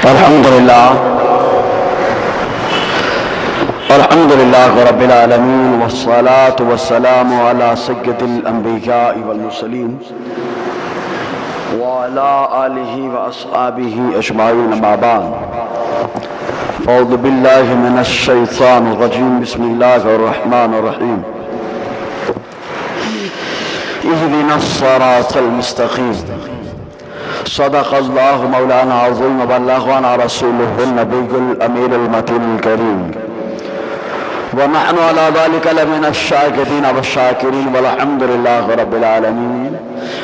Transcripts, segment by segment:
الحمد لله رب العالمين والصلاة والسلام على سيد الأنبياء والمرسلين وعلى آله وأصحابه أجمعين أما بعد أعوذ بالله من الشيطان الرجيم بسم الله الرحمن الرحيم اهدنا الصراط المستقيم صدق الله مولانا العظيم وبلغنا رسوله النبي الأمين المتين الكريم ونحن على ذلك لمن الشاكرين والشاكرين والحمد لله رب العالمين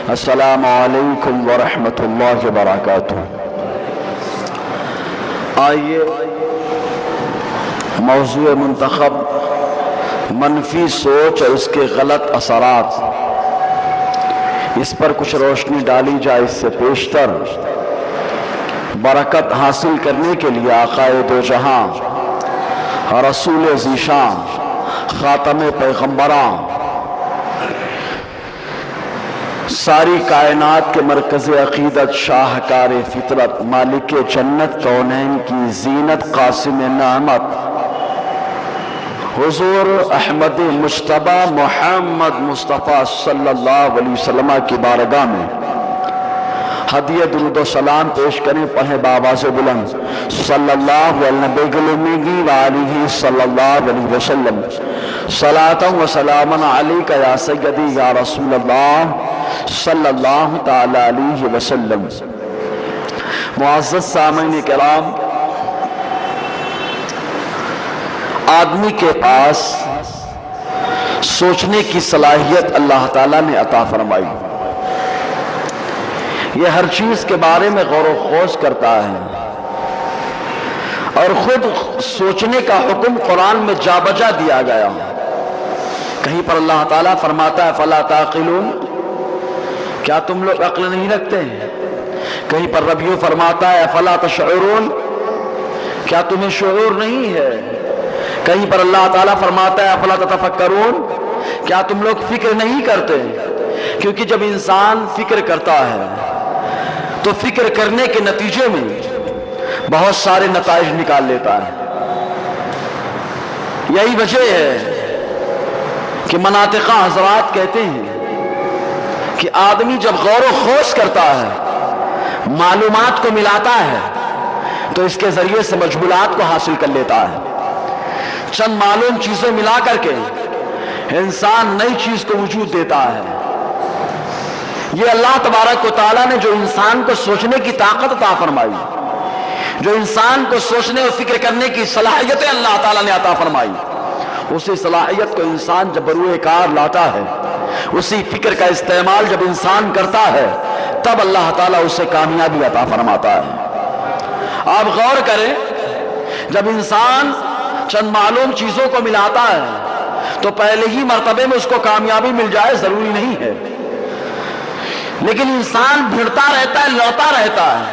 السلام علیکم ورحمۃ اللہ وبرکاتہ۔ آئیے موضوع منتخب منفی سوچ اور اس کے غلط اثرات، اس پر کچھ روشنی ڈالی جائے۔ اس سے پیشتر برکت حاصل کرنے کے لیے آقا دو جہاں رسول ذیشان خاتم پیغمبراں ساری کائنات کے مرکز عقیدت شاہکار فطرت مالک جنت کونین کی زینت قاسم نعمت حضور احمد مجتبی محمد مصطفیٰ صلی اللہ علیہ وسلم کی بارگاہ میں ہدیہ درود و سلام پیش کریں، پڑھیں بآواز بلند صلی اللہ علیہ وآلہ صلی اللہ علیہ وسلم صلاۃ و سلام علیک یا سیدی یا رسول اللہ صلی اللہ تعالی علیہ وسلم۔ معزز سامعین کرام، آدمی کے پاس سوچنے کی صلاحیت اللہ تعالیٰ نے عطا فرمائی۔ یہ ہر چیز کے بارے میں غور و خوض کرتا ہے اور خود سوچنے کا حکم قرآن میں جا بجا دیا گیا۔ کہیں پر اللہ تعالیٰ فرماتا ہے فَلَا تَعْقِلُونَ، کیا تم لوگ عقل نہیں رکھتے ہیں؟ کہیں پر رب یوں فرماتا ہے فَلَا تَشْعُرُونَ، کیا تمہیں شعور نہیں ہے؟ کہیں پر اللہ تعالیٰ فرماتا ہے فَلَا تَتَفَكَّرُونَ، کیا تم لوگ فکر نہیں کرتے؟ کیونکہ جب انسان فکر کرتا ہے تو فکر کرنے کے نتیجے میں بہت سارے نتائج نکال لیتا ہے۔ یہی وجہ ہے کہ مناطقہ حضرات کہتے ہیں کہ آدمی جب غور و خوض کرتا ہے، معلومات کو ملاتا ہے، تو اس کے ذریعے سے مجہولات کو حاصل کر لیتا ہے۔ چند معلوم چیزیں ملا کر کے انسان نئی چیز کو وجود دیتا ہے۔ یہ اللہ تبارک و تعالیٰ نے جو انسان کو سوچنے کی طاقت عطا فرمائی، جو انسان کو سوچنے اور فکر کرنے کی صلاحیتیں اللہ تعالیٰ نے عطا فرمائی، اسی صلاحیت کو انسان جب بروئے کار لاتا ہے، اسی فکر کا استعمال جب انسان کرتا ہے، تب اللہ تعالیٰ اسے کامیابی عطا فرماتا ہے۔ آپ غور کریں، جب انسان چند معلوم چیزوں کو ملاتا ہے تو پہلے ہی مرتبے میں اس کو کامیابی مل جائے ضروری نہیں ہے، لیکن انسان بھڑتا رہتا ہے، لڑتا رہتا ہے،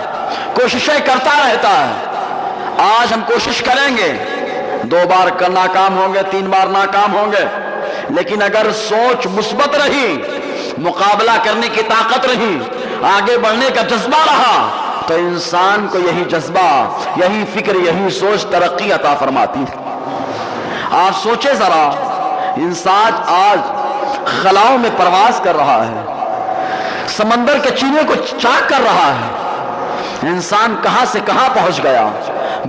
کوششیں کرتا رہتا ہے۔ آج ہم کوشش کریں گے، 2 بار ناکام ہوں گے، 3 بار ناکام ہوں گے، لیکن اگر سوچ مثبت رہی، مقابلہ کرنے کی طاقت رہی، آگے بڑھنے کا جذبہ رہا، تو انسان کو یہی جذبہ، یہی فکر، یہی سوچ ترقی عطا فرماتی ہے۔ آپ سوچیں ذرا، انسان آج خلاؤں میں پرواز کر رہا ہے، سمندر کے چینے کو چاک کر رہا ہے، انسان کہاں سے کہاں پہنچ گیا۔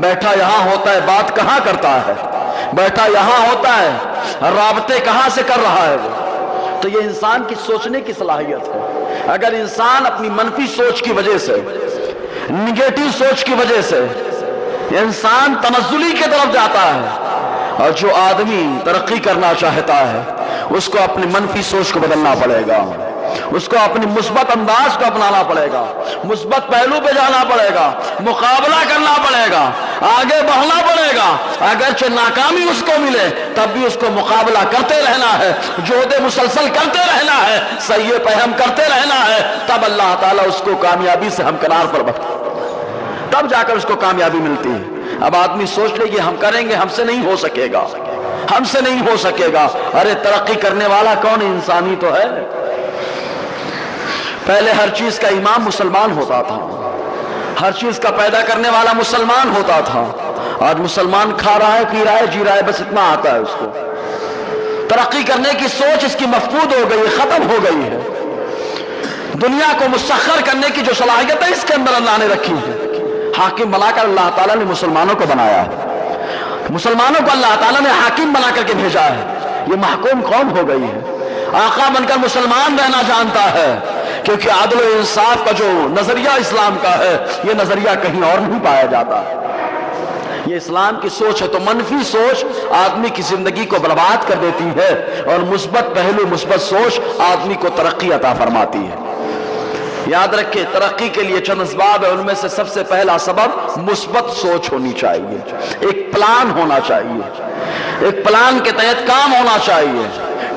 بیٹھا یہاں ہوتا ہے، بات کہاں کرتا ہے، بیٹھا یہاں ہوتا ہے، رابطے کہاں سے کر رہا ہے وہ۔ تو یہ انسان کی سوچنے کی صلاحیت ہے۔ اگر انسان اپنی منفی سوچ کی وجہ سے، نگیٹو سوچ کی وجہ سے انسان تنزلی کی طرف جاتا ہے، اور جو آدمی ترقی کرنا چاہتا ہے اس کو اپنی منفی سوچ کو بدلنا پڑے گا، اس کو اپنی مثبت انداز کو اپنانا پڑے گا، مثبت پہلو پہ جانا پڑے گا، مقابلہ کرنا پڑے گا، آگے بڑھنا پڑے گا۔ اگرچہ ناکامی اس کو ملے تب بھی اس کو مقابلہ کرتے رہنا ہے، جہد مسلسل کرتے رہنا ہے، سعی پہم کرتے رہنا ہے، تب اللہ تعالیٰ اس کو کامیابی سے ہمکنار پر بڑھتا ہے، تب جا کر اس کو کامیابی ملتی ہے۔ اب آدمی سوچ لے کہ ہم کریں گے، ہم سے نہیں ہو سکے گا، ہم سے نہیں ہو سکے گا۔ ارے ترقی کرنے والا کون؟ انسانی تو ہے۔ پہلے ہر چیز کا امام مسلمان ہوتا تھا، ہر چیز کا پیدا کرنے والا مسلمان ہوتا تھا. آج مسلمان کھا رہا ہے، پی رہا ہے، جی رہا ہے، بس اتنا آتا ہے اس کو. ترقی کرنے کی سوچ اس کی مفقود ہو گئی، ختم ہو گئی ہے. دنیا کو مسخر کرنے کی جو صلاحیت ہے اس کے اندر اللہ نے رکھی ہے. حاکم بنا کر اللہ تعالیٰ نے مسلمانوں کو بنایا ہے. مسلمانوں کو اللہ تعالیٰ نے حاکم بنا کر کے بھیجا ہے. یہ محکوم قوم ہو گئی ہے. آقا بن کر مسلمان رہنا جانتا ہے، کیونکہ عدل و انصاف کا جو نظریہ اسلام کا ہے یہ نظریہ کہیں اور نہیں پایا جاتا. یہ اسلام کی سوچ ہے. تو منفی سوچ آدمی کی زندگی کو برباد کر دیتی ہے، اور مثبت پہلو، مثبت سوچ آدمی کو ترقی عطا فرماتی ہے. یاد رکھیں، ترقی کے لیے چند اسباب ہے. ان میں سے سب سے پہلا سبب مثبت سوچ ہونی چاہیے. ایک پلان ہونا چاہیے، ایک پلان کے تحت کام ہونا چاہیے،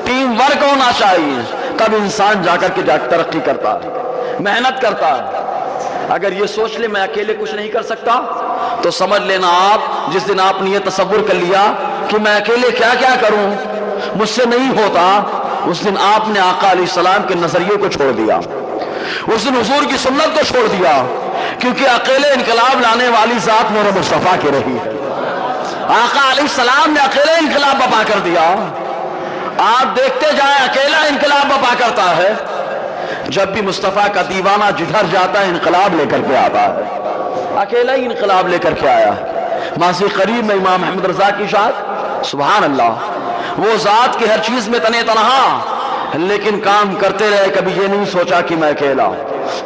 ٹیم ورک ہونا چاہیے. تب انسان جا کر کے ترقی کرتا ہے، محنت کرتا ہے. اگر یہ سوچ لے میں اکیلے کچھ نہیں کر سکتا تو سمجھ لینا آپ جس دن آپ نے یہ تصور کر لیا کہ میں اکیلے کیا کیا کروں، مجھ سے نہیں ہوتا، اس دن آپ نے آقا علیہ السلام کے نظریے کو چھوڑ دیا، اس دن حضور کی سنت کو چھوڑ دیا. کیونکہ اکیلے انقلاب لانے والی ذات میرے مصطفیٰ کی رہی ہے. آقا علیہ السلام نے اکیلے انقلاب برپا کر دیا. آپ دیکھتے جائیں اکیلا انقلاب برپا کرتا ہے. جب بھی مصطفیٰ کا دیوانہ جدھر جاتا ہے انقلاب لے کر کے آتا ہے. اکیلا ہی انقلاب لے کر کے آیا. ماضی قریب میں امام احمد رضا کی شاد، سبحان اللہ، وہ ذات کی ہر چیز میں تنہا تنہا، لیکن کام کرتے رہے. کبھی یہ نہیں سوچا کہ میں اکیلا.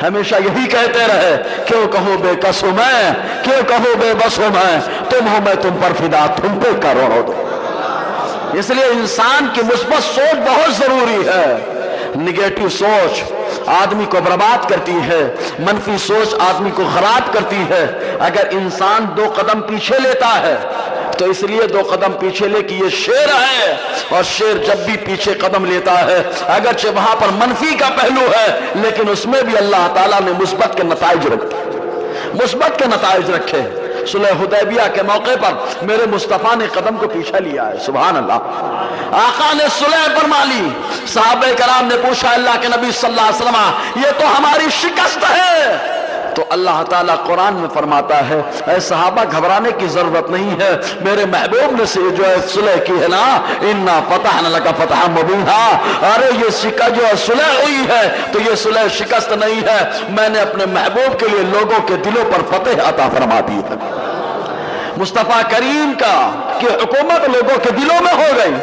ہمیشہ یہی کہتے رہے، کیوں کہو بے کس ہوں میں، کیوں کہو بے بس ہوں میں، تم ہو میں تم پر فدا، تم پہ کروڑوں دو. اس لیے انسان کی مثبت سوچ بہت ضروری ہے. نگیٹو سوچ آدمی کو برباد کرتی ہے، منفی سوچ آدمی کو خراب کرتی ہے. اگر انسان 2 قدم پیچھے لیتا ہے تو اس لیے 2 قدم پیچھے لے کہ یہ شیر ہے، اور شیر جب بھی پیچھے قدم لیتا ہے اگرچہ وہاں پر منفی کا پہلو ہے لیکن اس میں بھی اللہ تعالیٰ نے مثبت کے نتائج رکھے، مثبت کے نتائج رکھے. صلح حدیبیہ کے موقع پر میرے مصطفیٰ نے قدم کو پیچھے لیا ہے، سبحان اللہ. آقا نے صلح فرما لی. صحابہ کرام نے پوچھا اللہ کے نبی صلی اللہ علیہ وسلم یہ تو ہماری شکست ہے. تو اللہ تعالیٰ قرآن میں فرماتا ہے اے صحابہ گھبرانے کی ضرورت نہیں ہے، میرے محبوب نے سے جو ہے صلح کی ہے نا، انا فتحنا لک فتحا مبینا. ارے یہ شکست جو صلح ہوئی ہے تو یہ صلح شکست نہیں ہے، میں نے اپنے محبوب کے لیے لوگوں کے دلوں پر فتح عطا فرما دی ہے. مصطفیٰ کریم کا کہ حکومت لوگوں کے دلوں میں ہو گئی.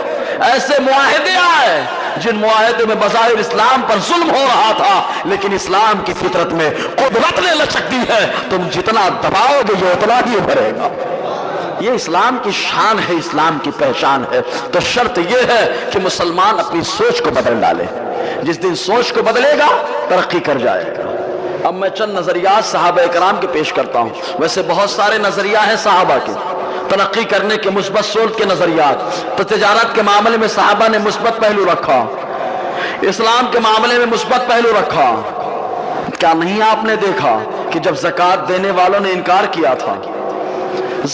ایسے معاہدے آئے جن معاہدے میں بظاہر اسلام پر ظلم ہو رہا تھا، لیکن اسلام کی فطرت میں قدرت نے لچک دی ہے، تم جتنا دباؤ گے یہ اتنا ہی بھرے گا. یہ اسلام کی شان ہے، اسلام کی پہچان ہے. تو شرط یہ ہے کہ مسلمان اپنی سوچ کو بدل ڈالے. جس دن سوچ کو بدلے گا ترقی کر جائے گا. اب میں چند نظریات صحابہ کرام کے پیش کرتا ہوں. ویسے بہت سارے نظریہ ہیں صحابہ کے ترقی کرنے کے، مثبت سوچ کے نظریات. تو تجارت کے معاملے میں صحابہ نے مثبت پہلو رکھا، اسلام کے معاملے میں مثبت پہلو رکھا. کیا نہیں آپ نے دیکھا کہ جب زکوٰۃ دینے والوں نے انکار کیا تھا،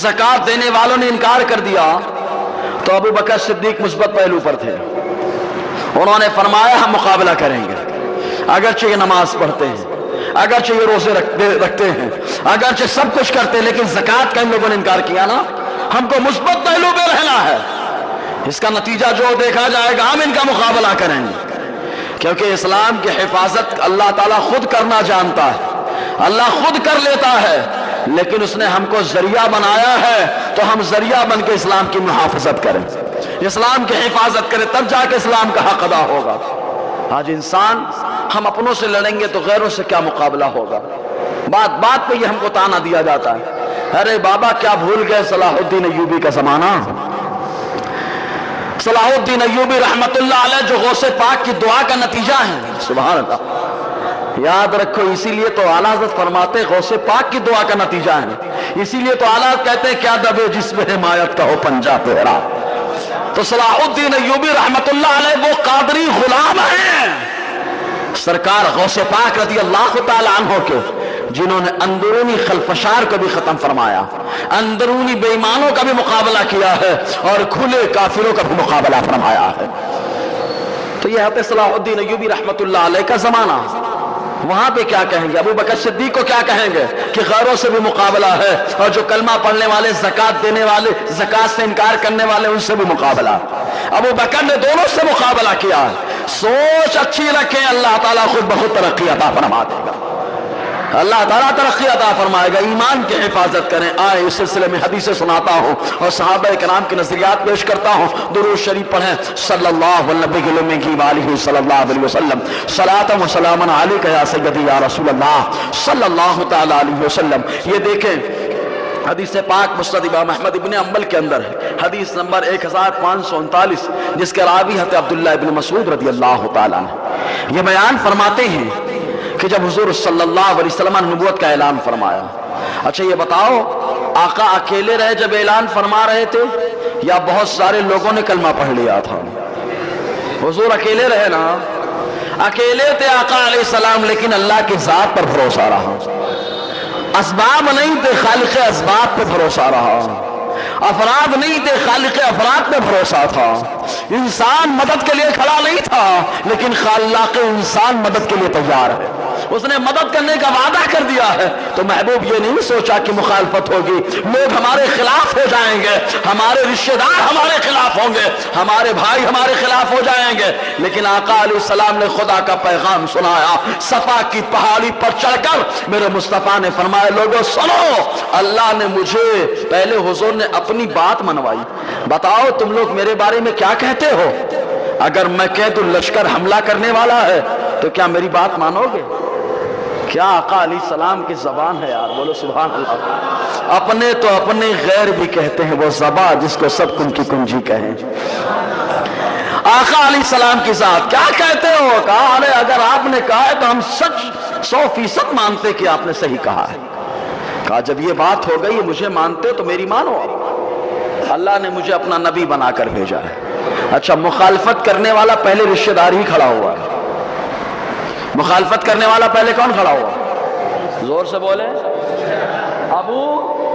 زکوٰۃ دینے والوں نے انکار کر دیا تو ابو بکر صدیق مثبت پہلو پر تھے. انہوں نے فرمایا ہم مقابلہ کریں گے، اگرچہ یہ نماز پڑھتے ہیں، اگرچہ یہ روزے رکھتے ہیں، اگرچہ سب کچھ کرتے ہیں، لیکن زکوٰۃ کا ان لوگوں نے انکار کیا نا، ہم کو مثبت پہلو پہ رہنا ہے. اس کا نتیجہ جو دیکھا جائے گا ہم ان کا مقابلہ کریں گے. کیونکہ اسلام کی حفاظت اللہ تعالیٰ خود کرنا جانتا ہے، اللہ خود کر لیتا ہے، لیکن اس نے ہم کو ذریعہ بنایا ہے تو ہم ذریعہ بن کے اسلام کی محافظت کریں، اسلام کی حفاظت کریں، تب جا کے اسلام کا حق ادا ہوگا. آج انسان ہم اپنوں سے لڑیں گے تو غیروں سے کیا مقابلہ ہوگا. بات بات پہ یہ ہم کو تانا دیا جاتا ہے، ارے بابا کیا بھول گئے صلاح الدین ایوبی کا زمانہ. صلاح الدین ایوبی رحمت اللہ علیہ جو غوث پاک کی دعا کا نتیجہ ہے، سبحان اللہ. یاد رکھو، اسی لیے تو اعلیٰ حضرت فرماتے غوث پاک کی دعا کا نتیجہ ہے. اسی لیے تو اعلیٰ کہتے ہیں کیا دبے جس میں حمایت کا ہو پنجہ تیرا. تو صلاح الدین ایوبی رحمت اللہ علیہ وہ قادری غلام ہیں سرکار غوث پاک رضی اللہ تعالی عنہ کے، جنہوں نے اندرونی خلفشار کو بھی ختم فرمایا، اندرونی بے ایمانوں کا بھی مقابلہ کیا ہے اور کھلے کافروں کا بھی مقابلہ فرمایا ہے. تو یہ حضرت صلاح الدین ایوبی رحمت اللہ علیہ کا زمانہ. وہاں پہ کیا کہیں گے؟ ابو بکر صدیق کو کیا کہیں گے کہ غیروں سے بھی مقابلہ ہے، اور جو کلمہ پڑھنے والے، زکات دینے والے، زکات سے انکار کرنے والے، ان سے بھی مقابلہ۔ ابو بکر نے دونوں سے مقابلہ کیا۔ سوچ اچھی رکھیں، اللہ تعالیٰ خود بہت ترقی عطا فرما دے گا، اللہ تعالیٰ ترقی عطا فرمائے گا۔ ایمان کی حفاظت کریں۔ آئے اس سلسلے میں حدیثیں سناتا ہوں اور صحابہ کرام کے نظریات پیش کرتا ہوں۔ درود شریف پڑھیں صلی اللہ علیہ صلی اللہ علیہ وسلم، صلاۃ و سلام علیک یا سیدی یا رسول اللہ صلی اللہ تعالی علیہ وسلم۔ یہ دیکھیں حدیث پاک مسند امام احمد ابن حنبل کے اندر ہے، حدیث نمبر 1539، جس کے راوی حضرت عبداللہ ابن مسعود رضی اللہ تعالیٰ عنہ یہ بیان فرماتے ہیں کہ جب حضور صلی اللہ علیہ وسلم نے نبوت کا اعلان فرمایا۔ اچھا یہ بتاؤ، آقا اکیلے رہے جب اعلان فرما رہے تھے یا بہت سارے لوگوں نے کلمہ پڑھ لیا تھا؟ حضور اکیلے رہے نا، اکیلے تھے آقا علیہ السلام، لیکن اللہ کی ذات پر بھروسہ رہا۔ اسباب نہیں تھے، خالق اسباب پہ بھروسہ رہا۔ افراد نہیں تھے، خالق افراد پہ بھروسہ تھا۔ انسان مدد کے لیے کھڑا نہیں تھا، لیکن خالق انسان مدد کے لیے تیار ہے، اس نے مدد کرنے کا وعدہ کر دیا ہے۔ تو محبوب یہ نہیں سوچا کہ مخالفت ہوگی، لوگ ہمارے خلاف ہو جائیں گے، ہمارے رشتہ دار ہمارے خلاف ہوں گے، ہمارے بھائی ہمارے خلاف ہو جائیں گے، لیکن آقا علیہ السلام نے خدا کا پیغام سنایا۔ صفا کی پہاڑی پر چڑھ کر میرے مصطفیٰ نے فرمایا، لوگوں سنو، اللہ نے مجھے، پہلے حضور نے اپنی بات منوائی، بتاؤ تم لوگ میرے بارے میں کیا کہتے ہو؟ اگر میں کہہ دوں لشکر حملہ کرنے والا ہے تو کیا میری بات مانو گے؟ کیا آقا علیہ السلام کی زبان ہے یار، بولو سبحان اللہ۔ اپنے تو اپنے، غیر بھی کہتے ہیں وہ زبان جس کو سب کن کی کنجی کہیں۔ آقا علیہ السلام کی ذات کیا کہتے ہو؟ کہا ارے اگر آپ نے کہا ہے تو ہم سچ 100% مانتے کہ آپ نے صحیح کہا ہے۔ کہا جب یہ بات ہو گئی مجھے مانتے تو میری مانو، اللہ نے مجھے اپنا نبی بنا کر بھیجا ہے۔ اچھا مخالفت کرنے والا پہلے رشتہ دار ہی کھڑا ہوا ہے، مخالفت کرنے والا پہلے کون کھڑا ہوا؟ زور سے بولے، ابو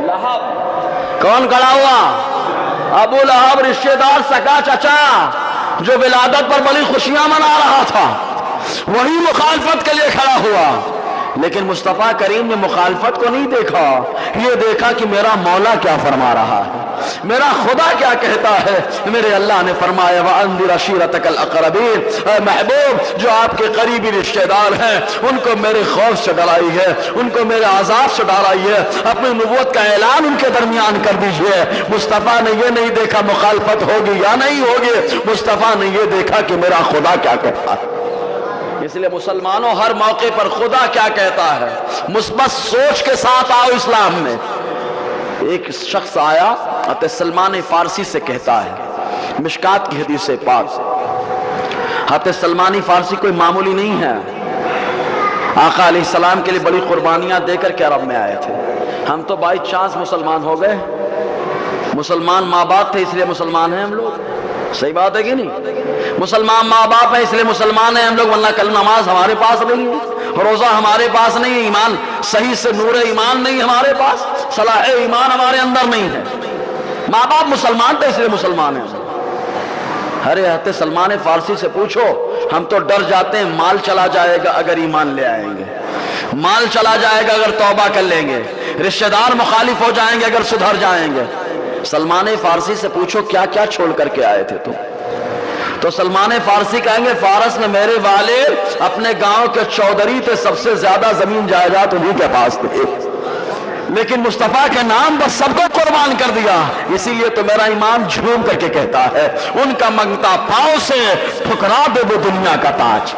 لہب۔ کون کھڑا ہوا؟ ابو لہب، رشتہ دار، سکا چچا، جو ولادت پر بڑی خوشیاں منا رہا تھا، وہی مخالفت کے لیے کھڑا ہوا۔ لیکن مصطفیٰ کریم نے مخالفت کو نہیں دیکھا، یہ دیکھا کہ میرا مولا کیا فرما رہا ہے، میرا خدا کیا کہتا ہے۔ میرے اللہ نے فرمایا وَأَنذِرْ عَشِيرَتَكَ الْأَقْرَبِينَ، اے محبوب جو آپ کے قریبی رشتہ دار ہیں ان کو میرے خوف سے ڈرائی ہے، ان کو میرے عذاب سے ڈرائی ہے، اپنی نبوت کا اعلان ان کے درمیان کر دیجئے۔ مصطفیٰ نے یہ نہیں دیکھا مخالفت ہوگی یا نہیں ہوگی، مصطفیٰ نے یہ دیکھا کہ میرا خدا کیا کہتا ہے۔ اس لیے مسلمانوں ہر موقع پر خدا کیا کہتا ہے مثبت سوچ کے ساتھ آؤ اسلام میں۔ ایک شخص آیا حضرت سلمان فارسی سے کہتا ہے، مشکات کی حدیث پاک، حضرت سلمان فارسی کوئی معمولی نہیں ہے، آقا علیہ السلام کے لیے بڑی قربانیاں دے کر کے عرب میں آئے تھے۔ ہم تو بائی چانس مسلمان ہو گئے، مسلمان ماں باپ تھے اس لیے مسلمان ہیں ہم لوگ، صحیح بات ہے کہ نہیں؟ مسلمان ماں باپ ہیں اس لیے مسلمان ہیں ہم لوگ، ورنہ کل نماز ہمارے پاس نہیں ہے، روزہ ہمارے پاس نہیں ہے، ایمان صحیح سے نور ایمان نہیں ہمارے پاس، صلاح ایمان ہمارے اندر نہیں ہے۔ ماں باپ مسلمان تھے اس لیے مسلمان ہیں۔ ارے حضرت سلمان فارسی سے پوچھو، ہم تو ڈر جاتے ہیں مال چلا جائے گا اگر ایمان لے آئیں گے، مال چلا جائے گا اگر توبہ کر لیں گے، رشتہ دار مخالف ہو جائیں گے اگر سدھر جائیں گے۔ سلمان فارسی سے پوچھو کیا کیا چھوڑ کر کے آئے تھے تم؟ تو سلمان فارسی کہیں گے فارس میں میرے والد اپنے گاؤں کے چودھری تھے، سب سے زیادہ زمین جائیداد انہی کے پاس تھے، لیکن مصطفیٰ کے نام پر سب کو قربان کر دیا، اسی لیے تو میرا امام جھوم کر کے کہتا ہے ان کا منگتا پاؤں سے ٹھکرا دے وہ دنیا کا تاج،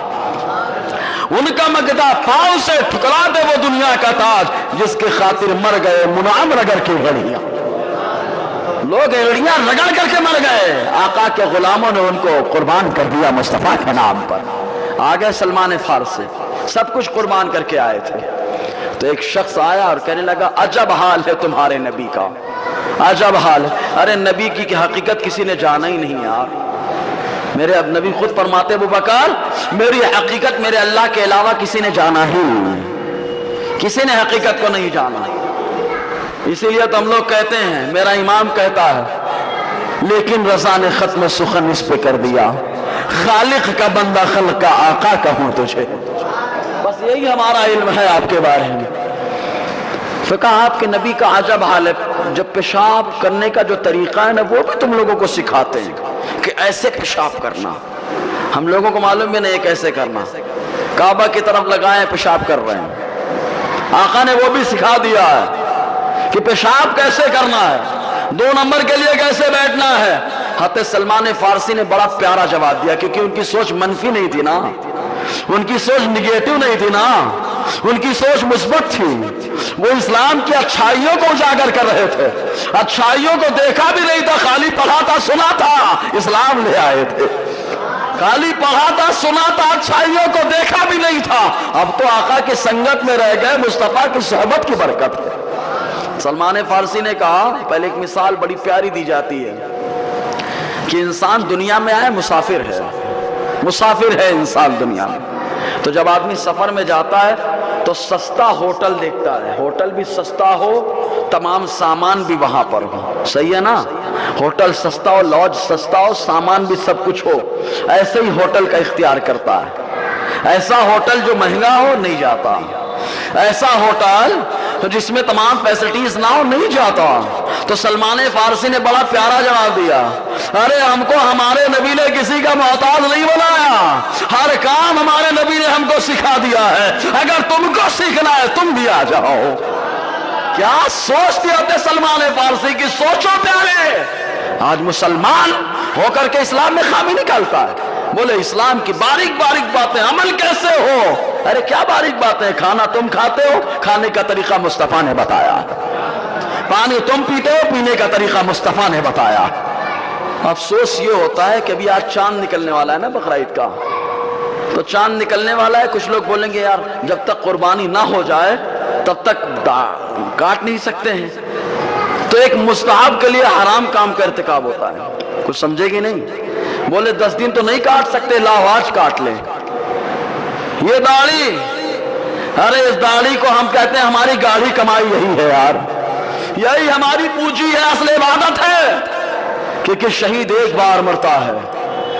ان کا منگتا پاؤں سے ٹھکرا دے وہ دنیا کا تاج، جس کے خاطر مر گئے منعم رگڑ کے گھڑیاں، لوگ ایڑیاں رگڑ کر کے مر گئے، آقا کے غلاموں نے ان کو قربان کر دیا مصطفیٰ کے نام پر۔ آگے سلمان فارسی سب کچھ قربان کر کے آئے تھے، تو ایک شخص آیا اور کہنے لگا عجب حال ہے تمہارے نبی کا، عجب حال ہے۔ ارے نبی کی حقیقت کسی نے جانا ہی نہیں یار، میرے اب نبی خود فرماتے ابو بکر میری حقیقت میرے اللہ کے علاوہ کسی نے جانا ہی نہیں، کسی نے حقیقت کو نہیں جانا، اسی لیے تو ہم لوگ کہتے ہیں، میرا امام کہتا ہے لیکن رضا نے ختم سخن اس پہ کر دیا، خالق کا بندہ خلق کا آقا کہوں تجھے، بس بس یہی ہمارا علم ہے آپ کے بارے میں۔ پھر کہا آپ کے نبی کا عجب حال ہے، جب پیشاب کرنے کا جو طریقہ ہے نا وہ بھی تم لوگوں کو سکھاتے ہیں کہ ایسے پیشاب کرنا، ہم لوگوں کو معلوم بھی نہیں ہے کیسے کرنا، کعبہ کی طرف لگائیں پیشاب کر رہے ہیں، آقا نے وہ بھی سکھا دیا ہے کہ پیشاب کیسے کرنا ہے، 2 نمبر کے لیے کیسے بیٹھنا ہے۔ حضرت سلمان فارسی نے بڑا پیارا جواب دیا، کیونکہ ان کی سوچ منفی نہیں تھی نا، ان کی سوچ نگیٹو نہیں تھی نا، ان کی سوچ مثبت تھی، وہ اسلام کی اچھائیوں کو اجاگر کر رہے تھے، اچھائیوں کو دیکھا بھی نہیں تھا، خالی پڑھا تھا سنا تھا، اسلام لے آئے تھے، خالی پڑھا تھا سنا تھا، اچھائیوں کو دیکھا بھی نہیں تھا، اب تو آقا کی سنگت میں رہ گئے، مصطفیٰ کی صحبت کی برکت ہے۔ سلمان فارسی نے کہا، پہلے ایک مثال بڑی پیاری دی جاتی ہے کہ انسان دنیا میں آئے مسافر ہے، مسافر ہے انسان دنیا میں، تو جب آدمی سفر میں جاتا ہے تو سستا ہوٹل دیکھتا ہے، ہوٹل بھی سستا ہو، تمام سامان بھی وہاں پر ہو، صحیح ہے نا، ہوٹل سستا ہو، لاج سستا ہو، سامان بھی سب کچھ ہو، ایسے ہی ہوٹل کا اختیار کرتا ہے۔ ایسا ہوٹل جو مہنگا ہو نہیں جاتا، ایسا ہوٹل جس میں تمام فیسلٹیز نہ ہو نہیں جاتا۔ تو سلمان فارسی نے بڑا پیارا جواب دیا، ارے ہم کو ہمارے نبی نے کسی کا محتاج نہیں بنایا، ہر کام ہمارے نبی نے ہم کو سکھا دیا ہے، اگر تم کو سیکھنا ہے تم بھی آ جاؤ۔ کیا سوچتے ہوتے سلمان فارسی کی، سوچو پیارے، آج مسلمان ہو کر کے اسلام میں خامی نکالتا ہے، بولے اسلام کی باریک باریک باتیں عمل کیسے ہو، ارے کیا باریک باتیں، کھانا تم کھاتے ہو، کھانے کا طریقہ مصطفیٰ نے بتایا، پانی تم پیتے ہو، پینے کا طریقہ مصطفیٰ نے بتایا۔ افسوس یہ ہوتا ہے کہ ابھی آج چاند نکلنے والا ہے نا بقرعید کا، تو چاند نکلنے والا ہے، کچھ لوگ بولیں گے یار جب تک قربانی نہ ہو جائے تب تک کاٹ نہیں سکتے ہیں، تو ایک مستحب کے لیے حرام کام کا ارتکاب ہوتا ہے، کچھ سمجھے گی نہیں، بولے 10 دن تو نہیں کاٹ سکتے، لاؤ آج کاٹ لیں، یہ داڑھی، ارے اس داڑھی کو ہم کہتے ہیں ہماری گاڑی کمائی یہی ہے یار، یہی ہماری پونجی ہے، اصل عبادت ہے، کیونکہ شہید ایک بار مرتا ہے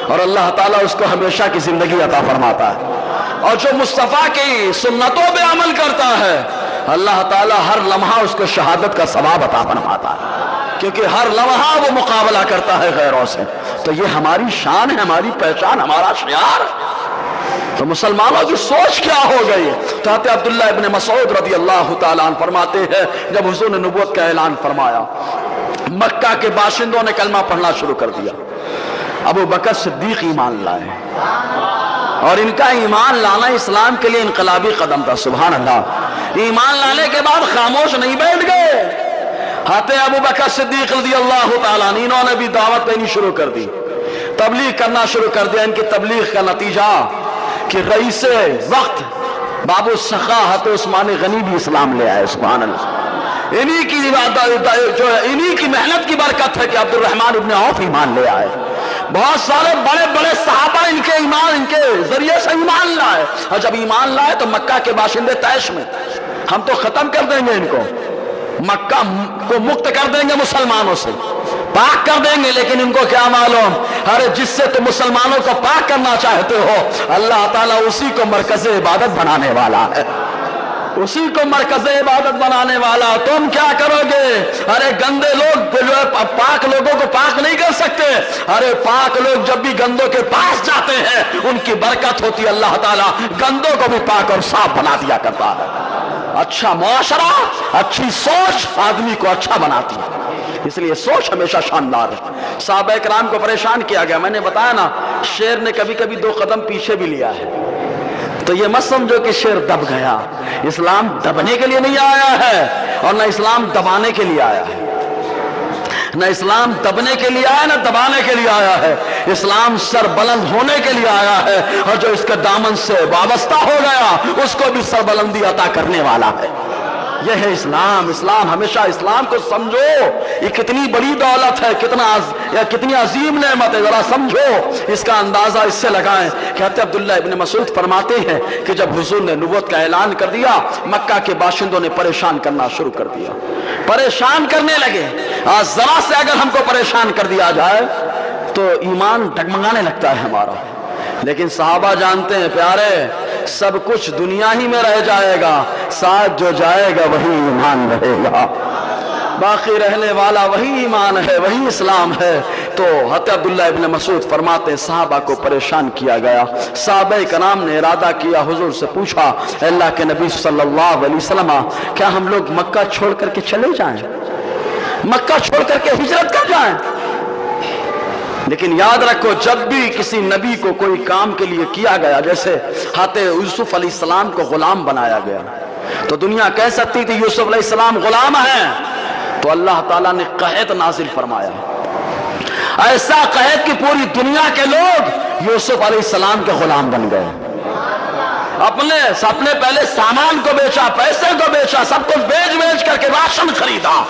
اور اللہ تعالیٰ اس کو ہمیشہ کی زندگی عطا فرماتا ہے، اور جو مصطفیٰ کی سنتوں پہ عمل کرتا ہے اللہ تعالیٰ ہر لمحہ اس کو شہادت کا ثواب عطا فرماتا ہے، کیونکہ ہر لمحہ وہ مقابلہ کرتا ہے غیروں سے، تو یہ ہماری شان ہے، ہماری پہچان، ہمارا شعار۔ تو مسلمانوں کی سوچ کیا ہو گئی؟ تو حضرت عبداللہ ابن مسعود رضی اللہ تعالیٰ عنہ فرماتے ہیں، جب حضور نے نبوت کا اعلان فرمایا، مکہ کے باشندوں نے کلمہ پڑھنا شروع کر دیا، ابو بکر صدیق ایمان لائے، اور ان کا ایمان لانا اسلام کے لیے انقلابی قدم تھا، سبحان اللہ۔ ایمان لانے کے بعد خاموش نہیں بیٹھ گئے، حضرت ابو بکر صدیق رضی اللہ تعالیٰ عنہ، انہوں نے بھی دعوت دینی شروع کر دی، تبلیغ کرنا شروع کر دیا۔ ان کی تبلیغ کا نتیجہ کہ رئیس وقت باب السخا حضرت عثمان غنی بھی اسلام لے آئے، سبحان اللہ۔ انہی کی جو انہی کی محنت کی برکت ہے کہ عبد الرحمن ابن عوف ایمان لے آئے، بہت سارے بڑے بڑے صحابہ ان کے ذریعے سے ایمان لائے، اور جب ایمان لائے تو مکہ کے باشندے طیش میں، ہم تو ختم کر دیں گے ان کو، مکہ کو مکت کر دیں گے مسلمانوں سے، پاک کر دیں گے، لیکن ان کو کیا معلوم، ارے جس سے تم مسلمانوں کو پاک کرنا چاہتے ہو اللہ تعالیٰ اسی کو مرکز عبادت بنانے والا ہے، اسی کو مرکز عبادت بنانے والا۔ تم کیا کرو گے؟ ارے گندے لوگ جو ہے پاک لوگوں کو پاک نہیں کر سکتے، ارے پاک لوگ جب بھی گندوں کے پاس جاتے ہیں ان کی برکت ہوتی ہے، اللہ تعالیٰ گندوں کو بھی پاک اور صاف بنا دیا کرتا ہے۔ اچھا معاشرہ، اچھی سوچ آدمی کو اچھا بناتی ہے، اس لیے سوچ ہمیشہ شاندار ہے۔ صحابہ کرام کو پریشان کیا گیا، میں نے بتایا نا، شیر نے کبھی کبھی 2 قدم پیچھے بھی لیا ہے، تو یہ مت سمجھو کہ شیر دب گیا، اسلام دبنے کے لیے نہیں آیا ہے، اور نہ اسلام دبانے کے لیے آیا ہے، نہ اسلام دبنے کے لیے آیا، نہ دبانے کے لیے آیا ہے، اسلام سر بلند ہونے کے لیے آیا ہے، اور جو اس کے دامن سے وابستہ ہو گیا اس کو بھی سر بلندی عطا کرنے والا ہے۔ یہ ہے اسلام۔ اسلام ہمیشہ اسلام کو سمجھو، یہ کتنی بڑی دولت ہے، کتنی عظیم نعمت ہے، ذرا سمجھو، اس کا اندازہ اس سے لگائیں۔ کہتے عبداللہ ابن مسعود فرماتے ہیں کہ جب حضور نے نبوت کا اعلان کر دیا، مکہ کے باشندوں نے پریشان کرنا شروع کر دیا، پریشان کرنے لگے۔ آج ذرا سے اگر ہم کو پریشان کر دیا جائے تو ایمان ڈگمگانے لگتا ہے ہمارا، لیکن صحابہ جانتے ہیں پیارے سب کچھ دنیا ہی میں رہ جائے گا، ساتھ جو جائے گا وہی ایمان رہے گا، باقی رہنے والا وہی ایمان ہے، وہی اسلام ہے۔ تو حضرت عبداللہ ابن مسعود فرماتے ہیں صحابہ کو پریشان کیا گیا، صحابہ کرام نے ارادہ کیا، حضور سے پوچھا اللہ کے نبی صلی اللہ علیہ وسلم کیا ہم لوگ مکہ چھوڑ کر کے چلے جائیں، مکہ چھوڑ کر کے ہجرت کر جائیں؟ لیکن یاد رکھو جب بھی کسی نبی کو کوئی کام کے لیے کیا گیا، جیسے حضرت یوسف علیہ السلام کو غلام بنایا گیا تو دنیا کہہ سکتی تھی یوسف علیہ السلام غلام ہیں، تو اللہ تعالیٰ نے قحط نازل فرمایا، ایسا قحط کہ پوری دنیا کے لوگ یوسف علیہ السلام کے غلام بن گئے، اپنے پہلے سامان کو بیچا، پیسے کو بیچا، سب کچھ بیچ کر کے راشن خریدا،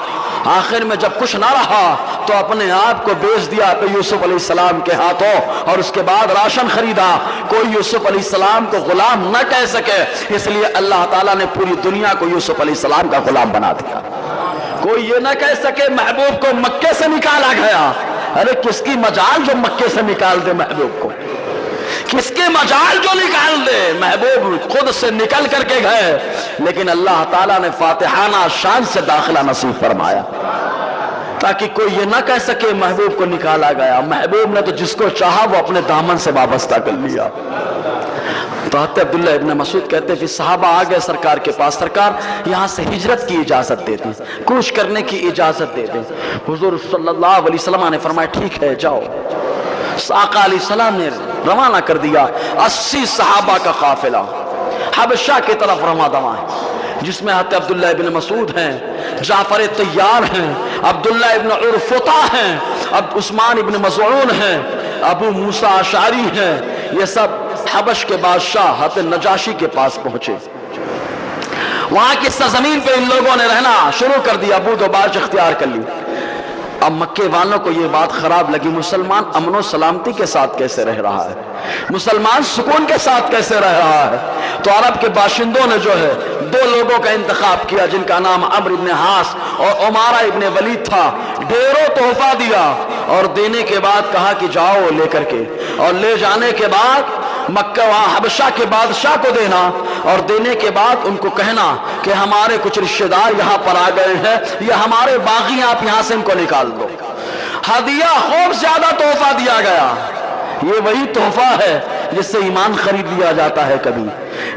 آخر میں جب کچھ نہ رہا تو اپنے آپ کو بیچ دیا یوسف علیہ السلام کے ہاتھوں، اور اس کے بعد راشن خریدا۔ کوئی یوسف علیہ السلام کو غلام نہ کہہ سکے، اس لیے اللہ تعالیٰ نے پوری دنیا کو یوسف علیہ السلام کا غلام بنا دیا۔ کوئی یہ نہ کہہ سکے محبوب کو مکے سے نکالا گیا، ارے کس کی مجال جو مکے سے نکال دے محبوب کو، کس کے مجال جو نکال دے، محبوب خود سے نکل کر کے گئے، لیکن اللہ تعالیٰ نے فاتحانہ شان سے داخلہ نصیب فرمایا تاکہ کوئی یہ نہ کہہ سکے محبوب کو نکالا گیا۔ محبوب نے تو جس کو چاہا وہ اپنے دامن سے وابستہ کر لیا۔ تو حضرت عبداللہ ابن مسعود کہتے پھر صحابہ آگئے سرکار کے پاس، سرکار یہاں سے ہجرت کی اجازت دے دیں، کوچ کرنے کی اجازت دے دیں۔ حضور صلی اللہ علیہ وسلم نے فرمایا ٹھیک ہے جاؤ۔ آقا علیہ السلام نے روانہ کر دیا 80 صحابہ کا قافلہ حبشہ کی طرف رواں دواں ہے، جس میں حضرت عبداللہ ابن مسعود ہیں، جعفر طیار ہیں، عبداللہ ابن عرفطہ ہیں، عثمان ابن مظعون ہیں، ابو موسیٰ اشعری ہیں، یہ سب حبش کے بادشاہ حضرت نجاشی کے پاس پہنچے۔ وہاں کی سرزمین پہ ان لوگوں نے رہنا شروع کر دیا، بود و باش اختیار کر لی۔ اب مکے والوں کو یہ بات خراب لگی، مسلمان امن و سلامتی کے ساتھ کیسے رہ رہا ہے، مسلمان سکون کے ساتھ کیسے رہ رہا ہے؟ تو عرب کے باشندوں نے جو ہے 2 لوگوں کا انتخاب کیا جن کا نام عمرو ابن حاس اور عمارہ ابن ولید تھا۔ ڈھیروں تحفہ دیا اور دینے کے بعد کہا کہ جاؤ لے کر کے، اور لے جانے کے بعد مکہ وہاں حبشہ کے بادشاہ کو دینا، اور دینے کے بعد ان کو کہنا کہ ہمارے کچھ رشتہ دار یہاں پر آ گئے ہیں، یا ہمارے باغی آپ یہاں سے ان کو نکال دو۔ ہدیہ خوب زیادہ تحفہ دیا گیا۔ یہ وہی تحفہ ہے جس سے ایمان خرید لیا جاتا ہے کبھی،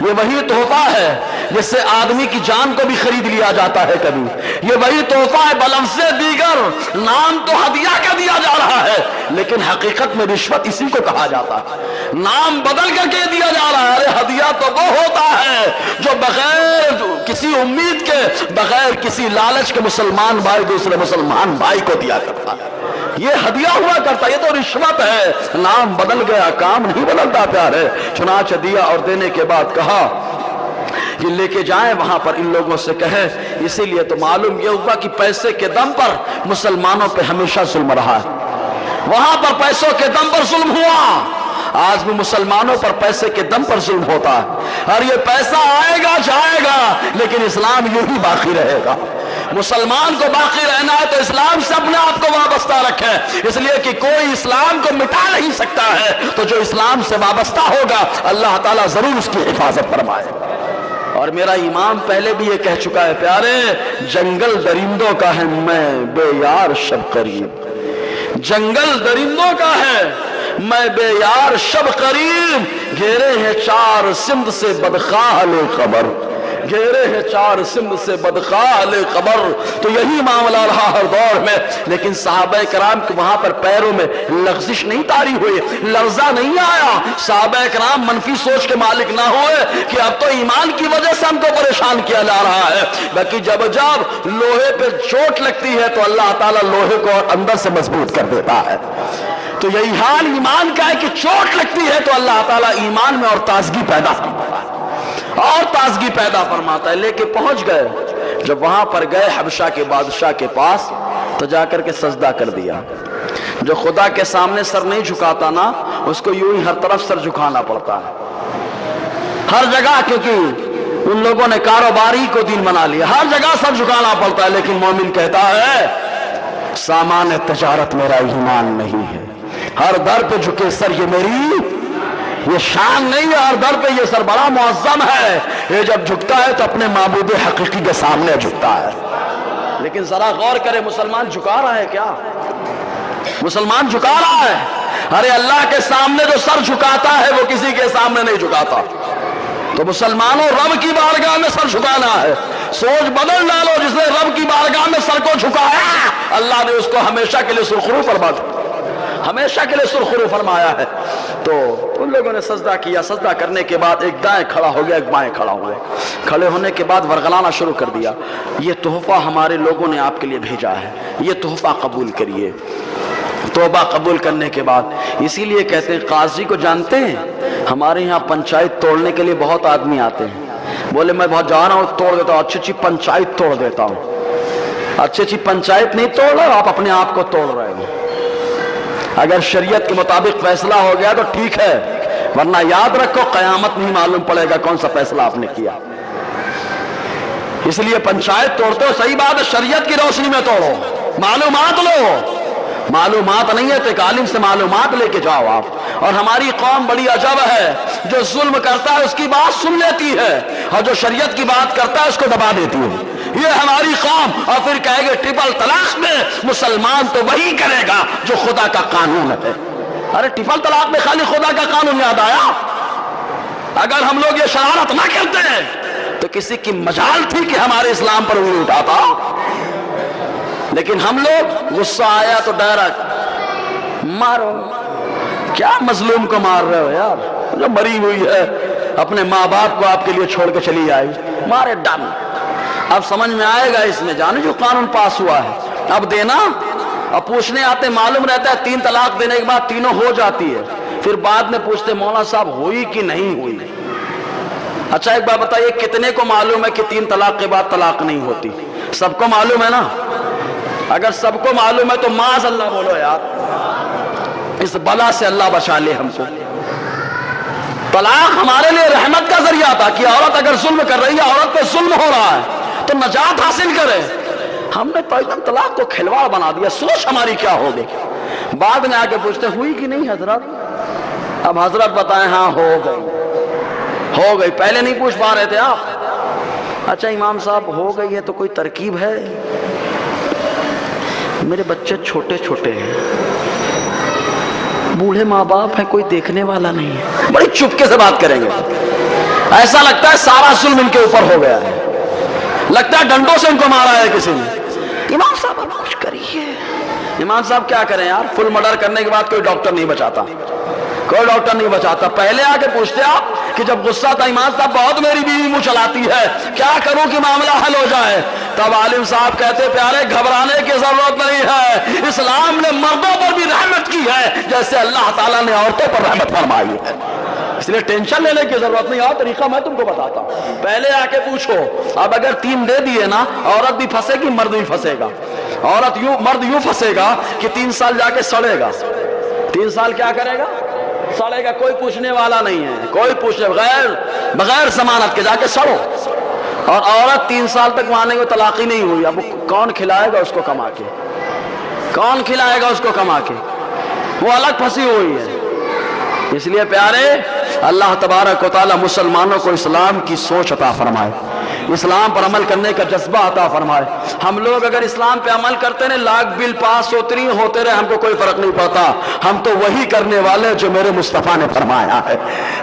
یہ وہی تحفہ ہے جس سے آدمی کی جان کو بھی خرید لیا جاتا ہے کبھی، یہ وہی تحفہ ہے بلفظ دیگر نام تو ہدیہ کا دیا جا رہا ہے لیکن حقیقت میں رشوت اسی کو کہا جاتا ہے، نام بدل کر کے دیا جا رہا ہے۔ ارے ہدیہ تو وہ ہوتا ہے جو بغیر کسی امید کے، بغیر کسی لالچ کے مسلمان بھائی دوسرے مسلمان بھائی کو دیا کرتا ہے، یہ ہدیہ ہوا کرتا ہے، یہ تو رشوت ہے۔ نام بدل گیا کام نہیں بدلتا پیارے۔ چنانچہ دیا اور دینے کے بعد کہا کہ لے کے جائیں وہاں پر ان لوگوں سے کہے، اسی لیے تو معلوم یہ ہوا کہ پیسے کے دم پر مسلمانوں پہ ہمیشہ ظلم رہا ہے، وہاں پر پیسوں کے دم پر ظلم ہوا، آج بھی مسلمانوں پر پیسے کے دم پر ظلم ہوتا ہے، اور یہ پیسہ آئے گا جائے گا لیکن اسلام یوں ہی باقی رہے گا۔ مسلمان کو باقی رہنا ہے تو اسلام سے اپنے آپ کو وابستہ رکھے، اس لیے کہ کوئی اسلام کو مٹا نہیں سکتا ہے، تو جو اسلام سے وابستہ ہوگا اللہ تعالیٰ ضرور اس کی حفاظت فرمائے۔ اور میرا امام پہلے بھی یہ کہہ چکا ہے پیارے، جنگل درندوں کا ہے میں بے یار شب قریب، جنگل درندوں کا ہے میں بے یار شب قریب، گھیرے ہیں 4 سمت سے بدخواہ لے خبر، گھیرے ہیں 4 سمت سے بدخواہ لے خبر۔ تو یہی معاملہ رہا ہر دور میں، لیکن صحابہ کرام کے وہاں پر پیروں میں لغزش نہیں طاری ہوئی، لرزہ نہیں آیا، صحابہ کرام منفی سوچ کے مالک نہ ہوئے کہ اب تو ایمان کی وجہ سے ہم کو پریشان کیا جا رہا ہے، بلکہ جب جب لوہے پہ چوٹ لگتی ہے تو اللہ تعالیٰ لوہے کو اور اندر سے مضبوط کر دیتا ہے۔ تو یہی حال ایمان کا ہے کہ چوٹ لگتی ہے تو اللہ تعالیٰ ایمان میں اور تازگی پیدا فرماتا ہے، اور تازگی پیدا فرماتا ہے۔ لے کے پہنچ گئے، جب وہاں پر گئے حبشہ کے بادشاہ کے پاس تو جا کر کے سجدہ کر دیا۔ جو خدا کے سامنے سر نہیں جھکاتا نا اس کو یوں ہی ہر طرف سر جھکانا پڑتا ہے، ہر جگہ، کیونکہ ان لوگوں نے کاروباری کو دین بنا لیا، ہر جگہ سر جھکانا پڑتا ہے، لیکن مومن کہتا ہے سامان تجارت میرا ایمان نہیں ہے، ہر در پہ جھکے سر یہ میری یہ شان نہیں ہے، ہر در پہ یہ سر بڑا معظم ہے. یہ جب جھکتا ہے تو اپنے معبود حقیقی کے سامنے جھکتا ہے. لیکن ذرا غور کرے، مسلمان جھکا رہا ہے کیا؟ مسلمان جھکا رہا ہے؟ ارے اللہ کے سامنے جو سر جھکاتا ہے وہ کسی کے سامنے نہیں جھکاتا. تو مسلمانوں، رب کی بارگاہ میں سر جھکانا ہے. سوچ بدل ڈالو. جس نے رب کی بارگاہ میں سر کو جھکایا، اللہ نے اس کو ہمیشہ کے لیے سرخرو فرما دیا، ہمیشہ کے لیے سرخرو فرمایا ہے. تو ان لوگوں نے سجدہ کیا. سجدہ کرنے کے بعد ایک دائیں کھڑا ہو گیا، ایک بائیں کھڑا ہو گیا. کھڑے ہونے کے بعد ورغلانا شروع کر دیا. یہ تحفہ ہمارے لوگوں نے آپ کے لیے بھیجا ہے، یہ تحفہ قبول کریے. توبہ قبول کرنے کے بعد، اسی لیے کہتے ہیں قاضی کو جانتے ہیں، ہمارے یہاں پنچایت توڑنے کے لیے بہت آدمی آتے ہیں. بولے میں بہت جا رہا ہوں، توڑ دیتا ہوں. اچھی اچھی پنچایت توڑ دیتا ہوں. اچھی اچھی پنچایت نہیں توڑ رہے، آپ اپنے آپ کو توڑ رہے ہو. اگر شریعت کے مطابق فیصلہ ہو گیا تو ٹھیک ہے، ورنہ یاد رکھو قیامت نہیں معلوم پڑے گا کون سا فیصلہ آپ نے کیا. اس لیے پنچایت توڑتے ہو صحیح بات ہے، شریعت کی روشنی میں توڑو، معلومات لو. معلومات نہیں ہے تو ایک عالم سے معلومات لے کے جاؤ آپ. اور ہماری قوم بڑی عجب ہے، جو ظلم کرتا ہے اس کی بات سن لیتی ہے، اور جو شریعت کی بات کرتا ہے اس کو دبا دیتی ہے. یہ ہماری قوم. اور پھر کہے گے ٹرپل طلاق میں مسلمان تو وہی کرے گا جو خدا کا قانون ہے. ارے ٹرپل طلاق میں خالی خدا کا قانون یاد آیا؟ اگر ہم لوگ یہ شرارت نہ کرتے تو کسی کی مجال تھی کہ ہمارے اسلام پر انگلی اٹھاتا؟ لیکن ہم لوگ غصہ آیا تو ڈائریکٹ مارو. کیا مظلوم کو مار رہے ہو یار؟ جو مری ہوئی ہے اپنے ماں باپ کو آپ کے لیے چھوڑ کے چلی آئی، مارے ڈن. اب سمجھ میں آئے گا اس میں، جانے جو قانون پاس ہوا ہے اب دینا. اب پوچھنے آتے، معلوم رہتا ہے 3 طلاق دینے کے بعد تینوں ہو جاتی ہے. پھر بعد میں پوچھتے مولانا صاحب ہوئی کہ نہیں ہوئی. اچھا ایک بات بتائیے، کتنے کو معلوم ہے کہ 3 طلاق کے بعد طلاق نہیں ہوتی؟ سب کو معلوم ہے نا؟ اگر سب کو معلوم ہے تو معاذ اللہ بولو یار، اس بلا سے اللہ بچا لے ہم کو. طلاق ہمارے لیے رحمت کا ذریعہ تھا کہ عورت اگر ظلم کر رہی ہے، عورت پہ ظلم ہو رہا ہے تو نجات حاصل کرے. ہم نے تو ایک طلاق کو کھلواڑ بنا دیا. سوچ ہماری کیا ہوگی. بعد میں آ کے پوچھتے ہوئی کہ نہیں حضرت؟ اب حضرت بتائیں ہاں ہو گئی. پہلے نہیں پوچھ پا رہے تھے آپ. اچھا امام صاحب ہو گئی ہے تو کوئی ترکیب ہے؟ میرے بچے چھوٹے چھوٹے ہیں، بوڑھے ماں باپ ہیں، کوئی دیکھنے والا نہیں ہے. بڑی چپکے سے بات کریں گے. ایسا لگتا ہے سارا ظلم ان کے اوپر ہو گیا ہے، لگتا ہے ڈنڈوں سے ان کو مارا ہے کسی نے. امام صاحب اب کچھ کریے. امام صاحب کیا کریں یار؟ فل مرڈر کرنے کے بعد کوئی ڈاکٹر نہیں بچاتا، کوئی ڈاکٹر نہیں بچاتا. پہلے آ کے پوچھتے آپ کہ جب غصہ تھا امام صاحب بہت میری بیوی منہ چلاتی ہے، کیا کروں کہ معاملہ حل ہو جائے؟ تب عالم صاحب کہتے پیارے گھبرانے کی ضرورت نہیں ہے، اسلام نے مردوں پر بھی رحمت کی ہے جیسے اللہ تعالیٰ نے عورتوں پر رحمت فرمائی ہے. اس لیے ٹینشن لینے کی ضرورت نہیں. اور طریقہ میں تم کو بتاتا ہوں. پہلے آ کے پوچھو. اب اگر 3 دے دیے نا، عورت بھی پھنسے گی، مرد بھی پھنسے گا. مرد یوں پھنسے گا کہ 3 سال جا کے سڑے گا. 3 سال کیا کرے گا؟ سڑے گا. کوئی پوچھنے والا نہیں ہے، کوئی پوچھنے بغیر ضمانت کے جا کے سڑو. اور عورت 3 سال تک مانے گا طلاق ہی نہیں ہوئی. اب کون کھلائے گا اس کو کما کے؟ کون کھلائے گا اس کو کما کے؟ وہ الگ پھنسی ہوئی ہے. اس لیے پیارے اللہ تبارک و تعالی مسلمانوں کو اسلام کی سوچ عطا فرمائے، اسلام پر عمل کرنے کا جذبہ عطا فرمائے. ہم لوگ اگر اسلام پہ عمل کرتے رہے، لاکھ بل پاس ہوتے رہے، ہم کو کوئی فرق نہیں پڑتا. ہم تو وہی کرنے والے جو میرے مصطفیٰ نے فرمایا ہے،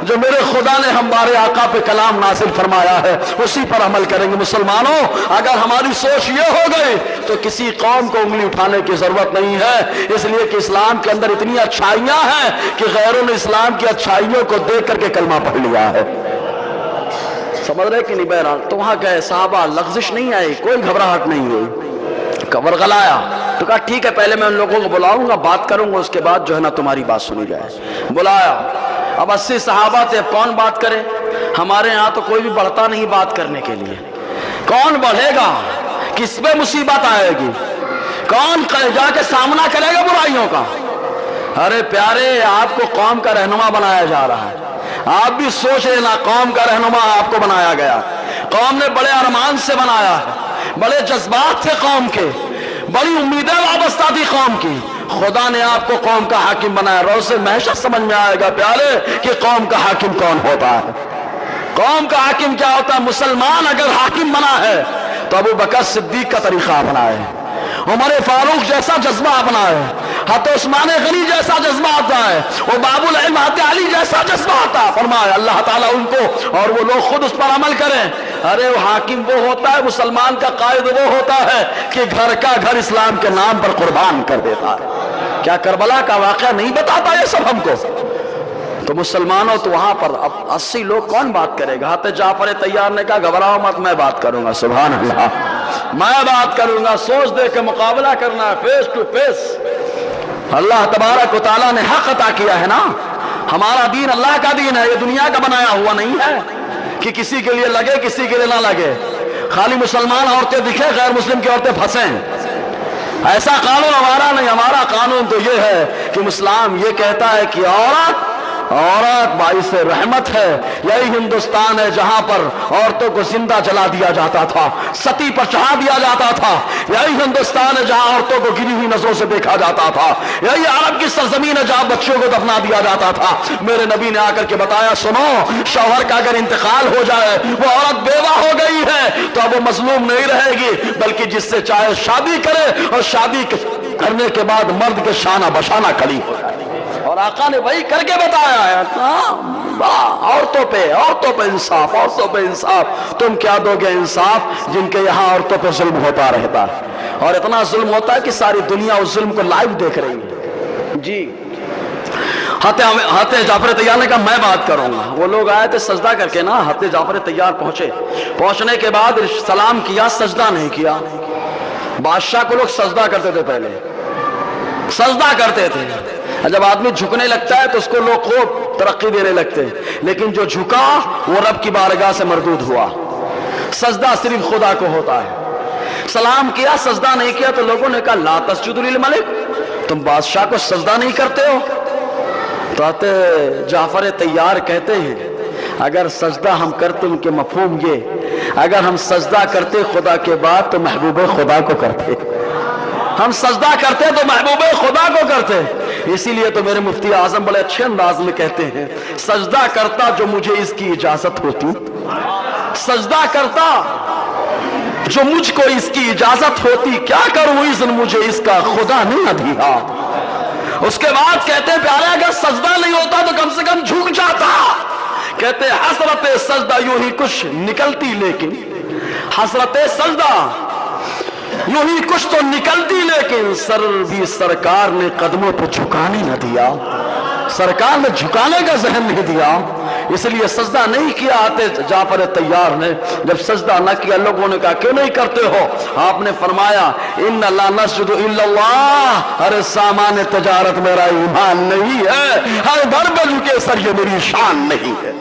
جو میرے خدا نے ہمارے آقا پہ کلام نازل فرمایا ہے، اسی پر عمل کریں گے. مسلمانوں اگر ہماری سوچ یہ ہو گئی تو کسی قوم کو انگلی اٹھانے کی ضرورت نہیں ہے. اس لیے کہ اسلام کے اندر اتنی اچھائیاں ہیں کہ غیروں نے اسلام کی اچھائیوں کو دیکھ کر کے کلمہ پڑھ لیا ہے. سمجھ رہے کہ نہیں؟ بہرحال تو وہاں گئے صحابہ، لغزش نہیں آئی، کوئی گھبراہٹ نہیں ہوئی. ورغلایا تو کہا ٹھیک ہے پہلے میں ان لوگوں کو بلاؤں گا، بات کروں گا، اس کے بعد جو ہے نا تمہاری بات سنی جائے. بلایا. اب 80 صحابہ تھے، کون بات کرے؟ ہمارے یہاں تو کوئی بھی بڑھتا نہیں بات کرنے کے لیے. کون بڑھے گا؟ کس پہ مصیبت آئے گی؟ کون جا کے سامنا کرے گا برائیوں کا؟ ارے پیارے آپ کو قوم کا رہنما بنایا جا رہا ہے. آپ بھی سوچ لینا، قوم کا رہنما آپ کو بنایا گیا. قوم نے بڑے ارمان سے بنایا ہے، بڑے جذبات تھے قوم کے، بڑی امیدیں وابستہ تھی قوم کی. خدا نے آپ کو قوم کا حاکم بنایا. روز محشر سمجھ میں آئے گا پیارے کہ قوم کا حاکم کون ہوتا ہے. قوم کا حاکم کیا ہوتا ہے؟ مسلمان اگر حاکم بنا ہے تو ابو بکر صدیق کا طریقہ اپنائے, عمر فاروق جیسا جذبہ اپنائے, حضرت عثمان غنی جیسا جذبہ آتا ہے, وہ باب العلم حضرت علی جیسا جذبہ آتا ہے. فرمایا اللہ تعالیٰ ان کو اور وہ لوگ خود اس پر عمل کریں. ارے وہ حاکم وہ ہوتا ہے, مسلمان کا قائد وہ ہوتا ہے کہ گھر کا گھر اسلام کے نام پر قربان کر دیتا ہے. کیا کربلا کا واقعہ نہیں بتاتا یہ سب ہم کو؟ تو مسلمانوں تو وہاں پر اب 80 لوگ کون بات کرے گا؟ حضرت جعفر طیار نے کہا گھبراؤ مت, میں بات کروں گا. سبحان اللہ, میں بات کروں گا. سوچ دے کے مقابلہ کرنا ہے, فیس ٹو فیس. اللہ تبارک و تعالیٰ نے حق عطا کیا ہے نا. ہمارا دین اللہ کا دین ہے, یہ دنیا کا بنایا ہوا نہیں ہے کہ کسی کے لیے لگے کسی کے لیے نہ لگے. خالی مسلمان عورتیں دکھے, غیر مسلم کی عورتیں پھنسیں, ایسا قانون ہمارا نہیں. ہمارا قانون تو یہ ہے کہ اسلام یہ کہتا ہے کہ عورت باعث رحمت ہے. یہی ہندوستان ہے جہاں پر عورتوں کو زندہ جلا دیا جاتا تھا, ستی پر چڑھا دیا جاتا تھا. یہی ہندوستان ہے جہاں عورتوں کو گری ہوئی نظروں سے دیکھا جاتا تھا. یہی عرب کی سرزمین ہے جہاں بچوں کو دفنا دیا جاتا تھا. میرے نبی نے آ کر کے بتایا سنو, شوہر کا اگر انتقال ہو جائے, وہ عورت بیوہ ہو گئی ہے, تو اب وہ مظلوم نہیں رہے گی, بلکہ جس سے چاہے شادی کرے, اور شادی کرنے کے بعد مرد کے شانہ بشانہ کھڑی ہو جائے. اور آقا نے وہی کر کے بتایا ہے. عورتوں پہ انصاف, عورتوں پہ انصاف. تم کیا دو گے انصاف جن کے یہاں عورتوں پہ ظلم ہوتا رہتا ہے, اور اتنا ظلم ہوتا ہے کہ ساری دنیا اس ظلم کو لائیو دیکھ رہی ہے. جی حضرت جعفر طیار نے کہا میں بات کروں گا. وہ لوگ آئے تھے سجدہ کر کے نا, حضرت جعفر طیار پہنچنے کے بعد سلام کیا, سجدہ نہیں کیا. بادشاہ کو لوگ سجدہ کرتے تھے, پہلے سجدہ کرتے تھے. جب آدمی جھکنے لگتا ہے تو اس کو لوگ خوب ترقی دینے لگتے ہیں, لیکن جو جھکا وہ رب کی بارگاہ سے مردود ہوا. سجدہ صرف خدا کو ہوتا ہے. سلام کیا, سجدہ نہیں کیا, تو لوگوں نے کہا لا تسجدوا للملک, تم بادشاہ کو سجدہ نہیں کرتے ہو. تو حضرت جعفر طیار کہتے ہیں اگر سجدہ ہم کرتے, ان کے مفہوم یہ, اگر ہم سجدہ کرتے خدا کے بعد تو محبوب خدا کو کرتے. ہم سجدہ کرتے تو محبوب خدا کو کرتے. اسی لیے تو میرے مفتی اعظم بڑے اچھے انداز میں کہتے ہیں سجدہ کرتا جو مجھے اس کی اجازت ہوتی, سجدہ کرتا جو مجھ کو اس کی اجازت ہوتی, کیا کروں اذن مجھے اس کا خدا نے نہ دیا. اس کے بعد کہتے ہیں پیارے اگر سجدہ نہیں ہوتا تو کم سے کم جھک جاتا. کہتے حسرت سجدہ یوں ہی کچھ نکلتی, لیکن حسرت سجدہ یوں ہی کچھ تو نکلتی, لیکن سر بھی سرکار نے قدموں پہ جھکانے نہ دیا. سرکار نے جھکانے کا ذہن نہیں دیا, اس لیے سجدہ نہیں کیا. آتے جعفر طیار نے جب سجدہ نہ کیا, لوگوں نے کہا کیوں نہیں کرتے ہو؟ آپ نے فرمایا ان لا نسجد الا اللہ, ہر سامان تجارت میرا ایمان نہیں ہے, ہر در پہ جھکے سر یہ میری شان نہیں ہے.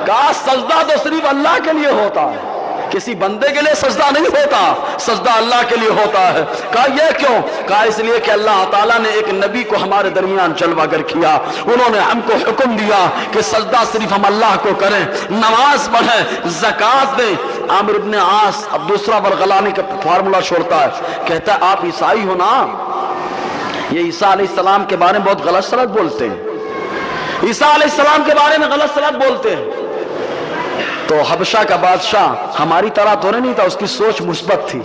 کہا سجدہ تو صرف اللہ کے لیے ہوتا ہے, کسی بندے کے لیے سجدہ نہیں ہوتا, سجدہ اللہ کے لیے ہوتا ہے. کہا یہ کیوں؟ کہا اس لیے کہ اللہ تعالیٰ نے ایک نبی کو ہمارے درمیان جلوہ گر کیا, انہوں نے ہم کو حکم دیا کہ سجدہ صرف ہم اللہ کو کریں, نماز پڑھیں, زکوٰۃ دیں. عامر ابن عاص اب دوسرا برغلانی کا فارمولا چھوڑتا ہے, کہتا ہے آپ عیسائی ہو نا. یہ عیسیٰ علیہ السلام کے بارے میں بہت غلط سلط بولتے ہیں, عیسیٰ علیہ السلام کے بارے میں غلط سلط بولتے ہیں. تو حبشہ کا بادشاہ ہماری طرح تو نہیں تھا, اس کی سوچ مثبت تھی,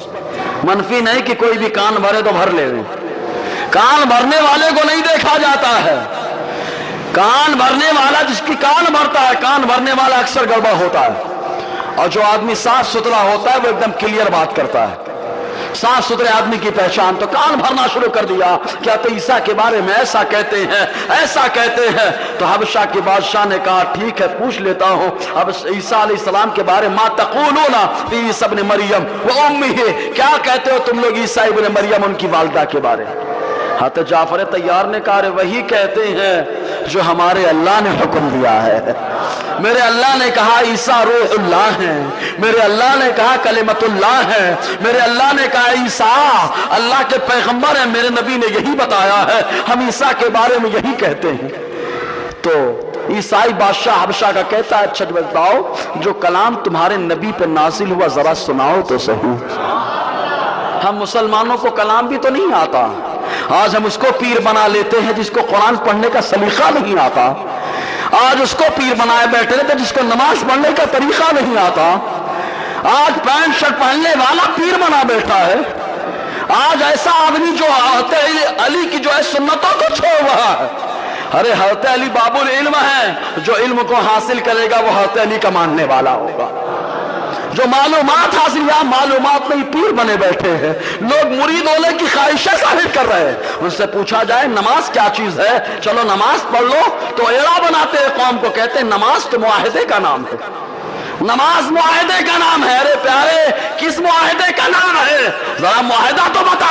منفی نہیں کہ کوئی بھی کان بھرے تو بھر لے. کان بھرنے والے کو نہیں دیکھا جاتا ہے, کان بھرنے والا جس کی کان بھرتا ہے, کان بھرنے والا اکثر گڑبڑ ہوتا ہے. اور جو آدمی صاف ستھرا ہوتا ہے وہ ایک دم کلیئر بات کرتا ہے. صاف ستھرے آدمی کی پہچان, تو کان بھرنا شروع کر دیا. کیا تو عیسیٰ کے بارے میں ایسا کہتے ہیں, ایسا کہتے ہیں. تو حبشہ کے بادشاہ نے کہا ٹھیک ہے پوچھ لیتا ہوں, اب عیسیٰ علیہ السلام کے بارے ما تقولون فی عیسیٰ ابن مریم و امہ, کیا کہتے ہو تم لوگ عیسیٰ ابن مریم ان کی والدہ کے بارے؟ حضرت جعفر طیار نے کہا وہی کہتے ہیں جو ہمارے اللہ نے حکم دیا ہے. میرے اللہ نے کہا عیسیٰ روح اللہ ہیں, میرے اللہ نے کہا کلمت اللہ ہے, میرے اللہ نے کہا عیسیٰ اللہ کے پیغمبر ہیں, میرے نبی نے یہی بتایا ہے, ہم عیسیٰ کے بارے میں یہی کہتے ہیں. تو عیسائی بادشاہ حبشہ کا کہتا ہے اچھا بتاؤ جو کلام تمہارے نبی پر نازل ہوا ذرا سناؤ تو صحیح. ہم مسلمانوں کو کلام بھی تو نہیں آتا, آج ہم اس کو پیر بنا لیتے ہیں جس کو قرآن پڑھنے کا سلیقہ نہیں آتا. آج اس کو پیر بنائے بیٹھے رہتے جس کو نماز پڑھنے کا طریقہ نہیں آتا. آج پینٹ شرٹ پہننے والا پیر بنا بیٹھا ہے. آج ایسا آدمی جو حضرت علی کی جو ہے سنتوں کو چھوڑ رہا ہے. ارے حضرت علی باب العلم ہے، جو علم کو حاصل کرے گا وہ حضرت علی کا ماننے والا ہوگا. جو معلومات حاصل یا معلومات نہیں پیر بنے بیٹھے ہیں. لوگ مرید ہونے کی خواہشیں ظاہر کر رہے ہیں. ان سے پوچھا جائے نماز کیا چیز ہے، چلو نماز پڑھ لو تو ایڑا بناتے ہیں قوم کو. کہتے ہیں نماز تو معاہدے کا نام ہے. نماز معاہدے کا نام ہے. ارے پیارے کس معاہدے کا نام ہے؟ ذرا معاہدہ تو بتا.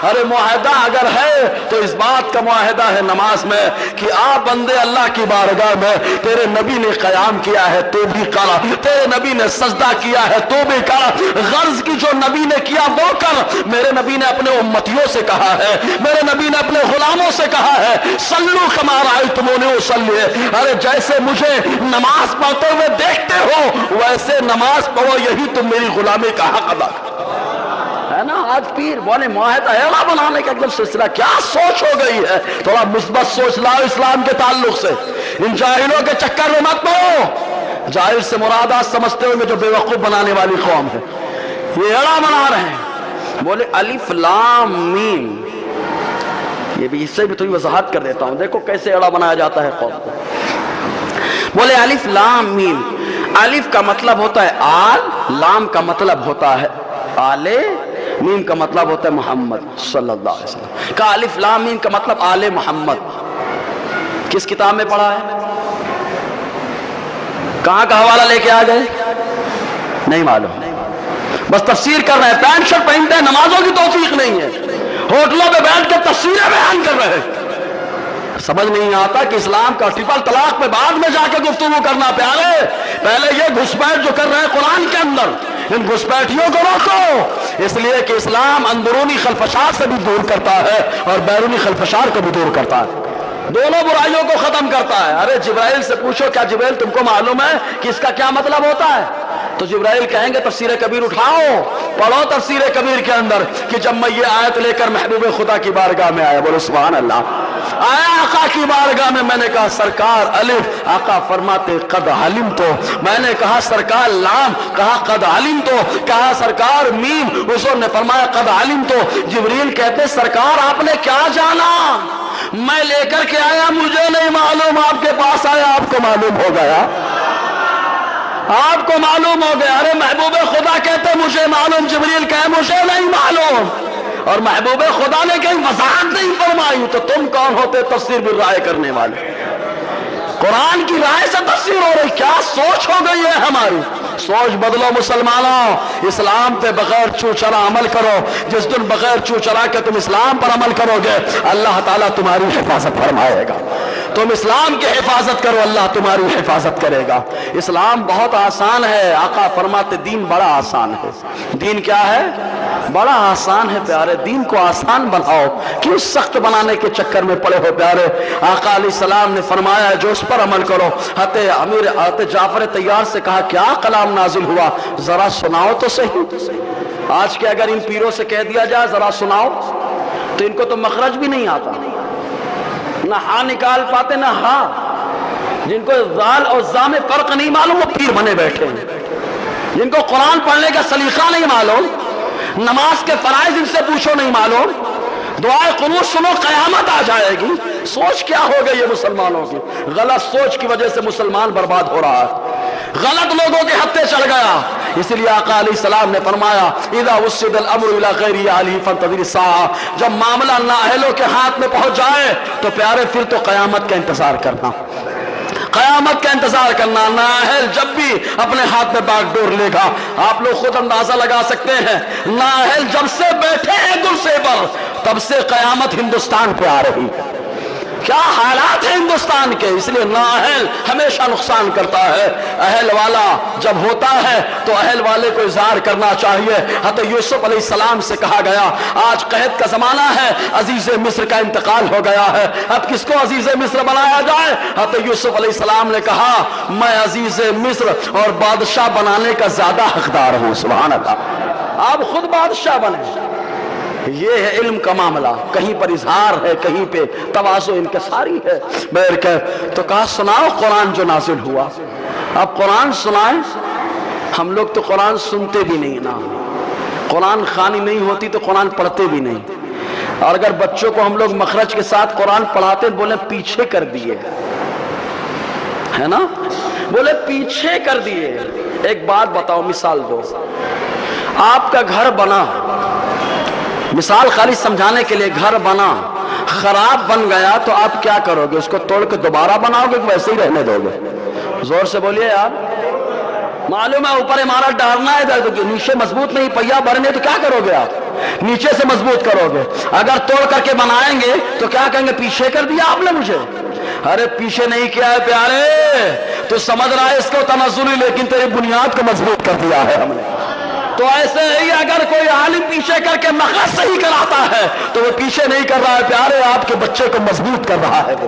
ارے معاہدہ اگر ہے تو اس بات کا معاہدہ ہے نماز میں کہ آپ بندے اللہ کی بارگاہ میں تیرے نبی نے قیام کیا ہے تو بھی کر، تیرے نبی نے سجدہ کیا ہے تو بھی کر. غرض کی جو نبی نے کیا وہ کر. میرے نبی نے اپنے امتیوں سے کہا ہے، میرے نبی نے اپنے غلاموں سے کہا ہے صلو کما رأیتمونی اصلی. ارے جیسے مجھے نماز پڑھتے ہوئے دیکھتے ہو ویسے نماز پڑھو، یہی تم میری غلامی کا حق ادا ہے نا. آج پیر بولے معاہدہ ایڑا بنانے کا ایک سلسلہ. کیا سوچ ہو گئی ہے؟ تھوڑا مثبت سوچ لاؤ اسلام کے تعلق سے. ان جاہلوں کے چکر میں مت پڑو. جاہل سے مراد آج سمجھتے ہوئے جو بے وقوف بنانے والی قوم ہے یہ ایڑا بنا رہے ہیں. بولے الف لام میم. یہ بھی اس سے بھی تھوڑی وضاحت کر دیتا ہوں. دیکھو کیسے ایڑا بنایا جاتا ہے قوم کو. بولے الف لام میم. الف کا مطلب ہوتا ہے آل، لام کا مطلب ہوتا ہے آلے، میم کا مطلب ہوتا ہے محمد صلی اللہ علیہ وسلم. کا الف لام میم کا مطلب آل محمد. کس کتاب میں پڑھا ہے؟ کہاں کا حوالہ لے کے آ گئے؟ نہیں معلوم. بس تفسیر کر رہے ہیں. پینٹ شرٹ پہنتے ہیں، نمازوں کی توفیق نہیں ہے. ہوٹلوں پہ بیٹھ کے تفسیریں بیان کر رہے ہیں. سمجھ نہیں آتا کہ اسلام کا ٹرپل طلاق پہ بعد میں جا کے گفتگو کرنا. پیارے پہلے یہ گھسپیٹ جو کر رہے ہیں قرآن کے اندر، ان گھسپیٹیوں کو روکو. اس لیے کہ اسلام اندرونی خلفشار سے بھی دور کرتا ہے اور بیرونی خلفشار کو بھی دور کرتا ہے. دونوں برائیوں کو ختم کرتا ہے. ارے جبرائیل سے پوچھو کیا جبرائیل تم کو معلوم ہے کہ اس کا کیا مطلب ہوتا ہے؟ تو جبرائیل کہیں گے تفسیر کبیر اٹھاؤ، پڑھو تفسیر کبیر کے اندر کہ جب میں یہ آیت لے کر محبوب خدا کی بارگاہ میں آیا، بولو سبحان اللہ، آیا آقا کی بارگاہ میں نے کہا سرکار الف، آقا فرماتے قد علم تو. میں نے کہا سرکار لام، کہا قد علم تو. کہا سرکار میم، حضور نے فرمایا قد علم تو. جبریل کہتے سرکار آپ نے کیا جانا؟ میں لے کر کے آیا، مجھے نہیں معلوم. آپ کے پاس آیا، آپ کو معلوم ہو گیا. آپ کو معلوم ہو گیا. ارے محبوب خدا کہتے مجھے معلوم، جبریل کہے مجھے نہیں معلوم. اور محبوب خدا نے کہیں وضاحت نہیں فرمائی تو تم کون ہوتے تفسیر بھی رائے کرنے والے؟ قرآن کی رائے سے تفسیر ہو رہی. کیا سوچ ہو گئی ہے ہماری؟ سوچ بدلو مسلمانوں. اسلام پہ بغیر چو چرا عمل کرو. جس دن بغیر چو چرا کے تم اسلام پر عمل کرو گے اللہ تعالیٰ تمہاری حفاظت فرمائے گا. تم اسلام کی حفاظت کرو، اللہ تمہاری حفاظت کرے گا. اسلام بہت آسان ہے. آقا فرماتے دین بڑا آسان ہے. دین کیا ہے؟ بڑا آسان ہے. پیارے دین کو آسان بناؤ، کیوں سخت بنانے کے چکر میں پڑے ہو؟ پیارے آقا علیہ السلام نے فرمایا جو اس پر عمل کرو. حضرت جعفر طیار سے کہا کیا کلام نازل ہوا؟ ذرا سناؤ تو صحیح. آج کے اگر ان پیروں سے کہہ دیا جائے ذرا سناؤ تو ان کو تو مخرج بھی نہیں آتا، نہ ہاں نکال پاتے نہ ہاں. جن کو ذال اور زا میں فرق نہیں معلوم وہ پیر بنے بیٹھے ہیں. جن کو قرآن پڑھنے کا سلیقہ نہیں معلوم، نماز کے فرائض ان سے پوچھو نہیں معلوم، دعائے قنوت سنو قیامت آ جائے گی. سوچ کیا ہو گئی ہے مسلمانوں کی؟ غلط سوچ کی وجہ سے مسلمان برباد ہو رہا ہے، غلط لوگوں کے ہتھے چڑھ گیا. اس لیے آقا علیہ السلام نے فرمایا اذا وسد الامر الى غیر اہلہ فانتظر الساعہ. جب معاملہ نااہلوں کے ہاتھ میں پہنچ جائے تو پیارے پھر تو قیامت کا انتظار کرنا، قیامت کا انتظار کرنا. نااہل جب بھی اپنے ہاتھ میں باغ ڈور لے گا آپ لوگ خود اندازہ لگا سکتے ہیں. نااہل جب سے بیٹھے ہیں کرسی پر تب سے قیامت ہندوستان پہ آ رہی. کیا حالات ہیں ہندوستان کے؟ اس لیے نااہل ہمیشہ نقصان کرتا ہے. اہل والا جب ہوتا ہے تو اہل والے کو اظہار کرنا چاہیے. حضرت یوسف علیہ السلام سے کہا گیا آج قحط کا زمانہ ہے، عزیز مصر کا انتقال ہو گیا ہے، اب کس کو عزیز مصر بنایا جائے؟ حضرت یوسف علیہ السلام نے کہا میں عزیز مصر اور بادشاہ بنانے کا زیادہ حقدار ہوں. سبحان اللہ. آپ خود بادشاہ بنے. یہ ہے علم کا معاملہ، کہیں پر اظہار ہے، کہیں پہ تواضع انکساری ہے۔ تو کہا سناؤ قرآن جو نازل ہوا۔ اب قرآن سنائیں، ہم لوگ تو قرآن سنتے بھی نہیں نا، قرآن خوانی نہیں ہوتی تو قرآن پڑھتے بھی نہیں، اور اگر بچوں کو ہم لوگ مخرج کے ساتھ قرآن پڑھاتے بولے پیچھے کر دیے، ہے نا، بولے پیچھے کر دیے۔ ایک بات بتاؤ، مثال دو، آپ کا گھر بنا، مثال خالی سمجھانے کے لیے، گھر بنا خراب بن گیا تو آپ کیا کرو گے؟ اس کو توڑ کے دوبارہ بناؤ گے کہ ویسے ہی رہنے دو گے؟ زور سے بولیے یار، معلوم ہے اوپر عمارت ڈالنا ہے تو نیچے مضبوط نہیں، پہیا بھرنے تو کیا کرو گے آپ؟ نیچے سے مضبوط کرو گے۔ اگر توڑ کر کے بنائیں گے تو کیا کہیں گے؟ پیچھے کر دیا آپ نے مجھے۔ ارے پیچھے نہیں کیا ہے پیارے، تو سمجھ رہا ہے اس کو تنزلی، لیکن تیری بنیاد کو مضبوط کر دیا ہے ہم نے۔ تو ایسے ہی اگر کوئی عالم پیچھے کر کے مخرج صحیح کراتا ہے تو وہ پیچھے نہیں کر رہا ہے پیارے، آپ کے بچے کو مضبوط کر رہا ہے، وہ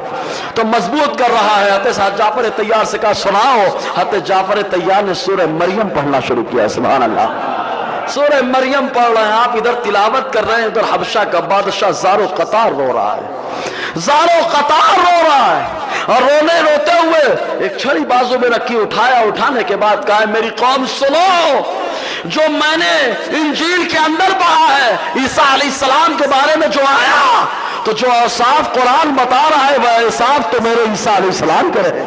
تو مضبوط کر رہا ہے۔ حضرت جعفر طیار سے کہا سناؤ۔ حضرت جعفر طیار نے سورہ مریم پڑھنا شروع کیا۔ سبحان اللہ، سورہ مریم پڑھ رہے ہیں آپ، ادھر تلاوت کر رہے ہیں، ادھر حبشہ کا بادشاہ زار و قطار رو رہا ہے، زار و قطار رو رہا ہے، اور رونے روتے ہوئے ایک چھڑی بازو میں رکھی، اٹھایا، اٹھانے کے بعد کہا میری قوم سنو، جو میں نے انجیل کے اندر پڑھا ہے عیسیٰ علیہ السلام کے بارے میں جو آیا، تو جو اوصاف قرآن بتا رہا ہے وہ اوصاف تو میرے عیسیٰ علیہ السلام کے رہے،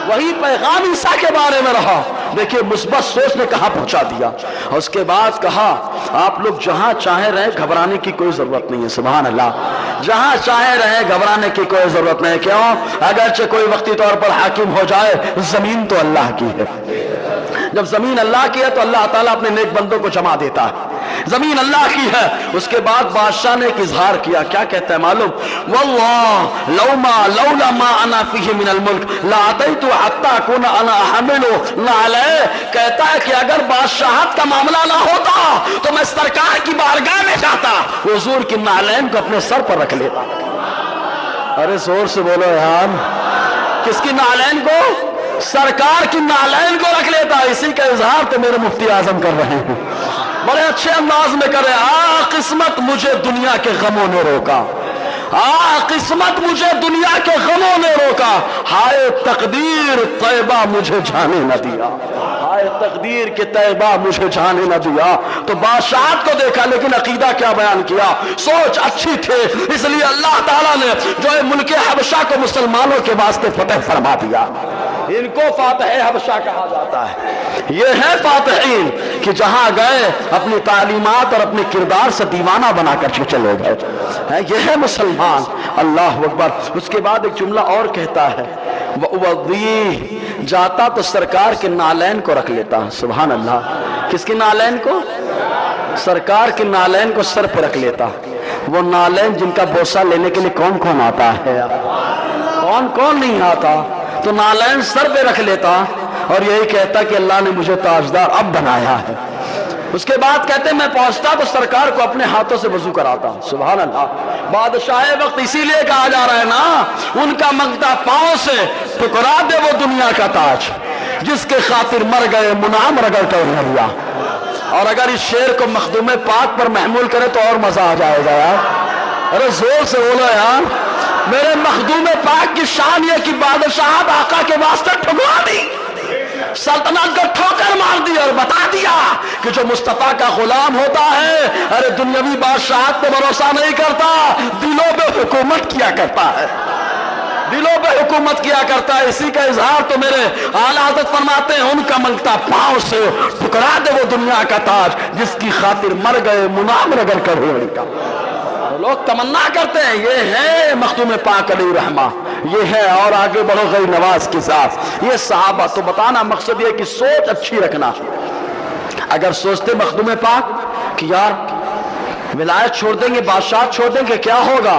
وہی پیغام عیسیٰ کے بارے میں رہا۔ دیکھیے مثبت سوچ نے کہاں پہنچا دیا۔ اور اس کے بعد کہا آپ لوگ جہاں چاہے رہیں، گھبرانے کی کوئی ضرورت نہیں ہے۔ سبحان اللہ، جہاں چاہے رہیں گھبرانے کی کوئی ضرورت نہیں۔ کیوں؟ اگرچہ کوئی وقتی طور پر حاکم ہو جائے، زمین تو اللہ کی ہے۔ جب زمین اللہ کی ہے تو اللہ تعالیٰ اپنے نیک بندوں کو جمع دیتا ہے، زمین اللہ کی ہے۔ اس کے بعد بادشاہ نے ایک اظہار کیا، کیا کہتا ہے معلوم؟ واللہ لولا ما انا فیہ من الملک لاتیت حتی اکون انا احمل نعلیہ، کہتا ہے کہ اگر بادشاہت کا معاملہ نہ ہوتا تو میں سرکار کی بارگاہ میں جاتا، حضور کی نعلین کو اپنے سر پر رکھ لیتا۔ ارے زور سے بولو یار، کس کی نعلین کو؟ سرکار کی نعلین کو رکھ لیتا۔ اسی کا اظہار تو میرے مفتی اعظم کر رہے ہیں، بڑے اچھے انداز میں کرے۔ قسمت مجھے دنیا کے غموں نے روکا، قسمت مجھے دنیا کے غموں نے روکا، ہائے تقدیر طیبہ مجھے جانے نہ دیا، ہائے تقدیر کے طیبہ مجھے جانے نہ دیا۔ تو بادشاہت کو دیکھا لیکن عقیدہ کیا بیان کیا؟ سوچ اچھی تھی، اس لیے اللہ تعالیٰ نے جو ہے ملک حبشہ کو مسلمانوں کے واسطے فتح فرما دیا۔ ان کو فاتح حبشہ کہا جاتا ہے۔ یہ ہے فاتحین کہ جہاں گئے اپنی تعلیمات اور اپنے کردار سے دیوانہ بنا کر چلے گئے، یہ ہے مسلمان۔ اللہ اکبر۔ اس کے بعد ایک جملہ اور کہتا ہے، وَأُوَضِّيهِ، جاتا تو سرکار کے نالین کو رکھ لیتا۔ سبحان اللہ، کس کی نالین کو؟ سرکار کے نالین کو سر پہ رکھ لیتا۔ وہ نالین جن کا بوسہ لینے کے لیے کون کون آتا ہے، کون کون نہیں آتا، تو نالین سر پہ رکھ لیتا اور یہی کہتا کہ اللہ نے مجھے تاجدار اب بنایا ہے۔ اس کے بعد کہتے میں پہنچتا تو سرکار کو اپنے ہاتھوں سے وضو کراتا۔ سبحان اللہ۔ بادشاہ وقت اسی لیے کہا جا رہا ہے نا، ان کا منگتا پاؤں سے ٹکرا دے وہ دنیا کا تاج، جس کے خاطر مر گئے منعم رگڑ کر لیا۔ اور اگر اس شعر کو مخدوم پاک پر محمول کرے تو اور مزہ آ جائے گا یار۔ ارے زور سے بولو یار۔ میرے مخدوم پاک کی شان یہ کہ بادشاہت آقا کے واسطے ٹھکرا دی، سلطنت کو ٹھوکر مار دی اور بتا دیا کہ جو مصطفیٰ کا غلام ہوتا ہے ارے دنیاوی بادشاہت پہ بھروسہ نہیں کرتا، دلوں پہ حکومت کیا کرتا ہے، دلوں پہ حکومت کیا کرتا ہے۔ اسی کا اظہار تو میرے اعلیٰ حضرت فرماتے ہیں، ان کا منگتا پاؤں سے ٹکرا دے وہ دنیا کا تاج، جس کی خاطر مر گئے منعم رگڑ کر ہونے کا۔ لوگ تمنا کرتے ہیں، یہ ہے مخدوم پاک علیہ رحمہ، یہ ہے۔ اور آگے بڑھو غیر نواز کے ساتھ، یہ صحابہ۔ تو بتانا مقصد یہ کہ سوچ اچھی رکھنا۔ اگر سوچتے مخدوم پاک کہ یار ولایت چھوڑ دیں گے، بادشاہت چھوڑ دیں گے، کیا ہوگا؟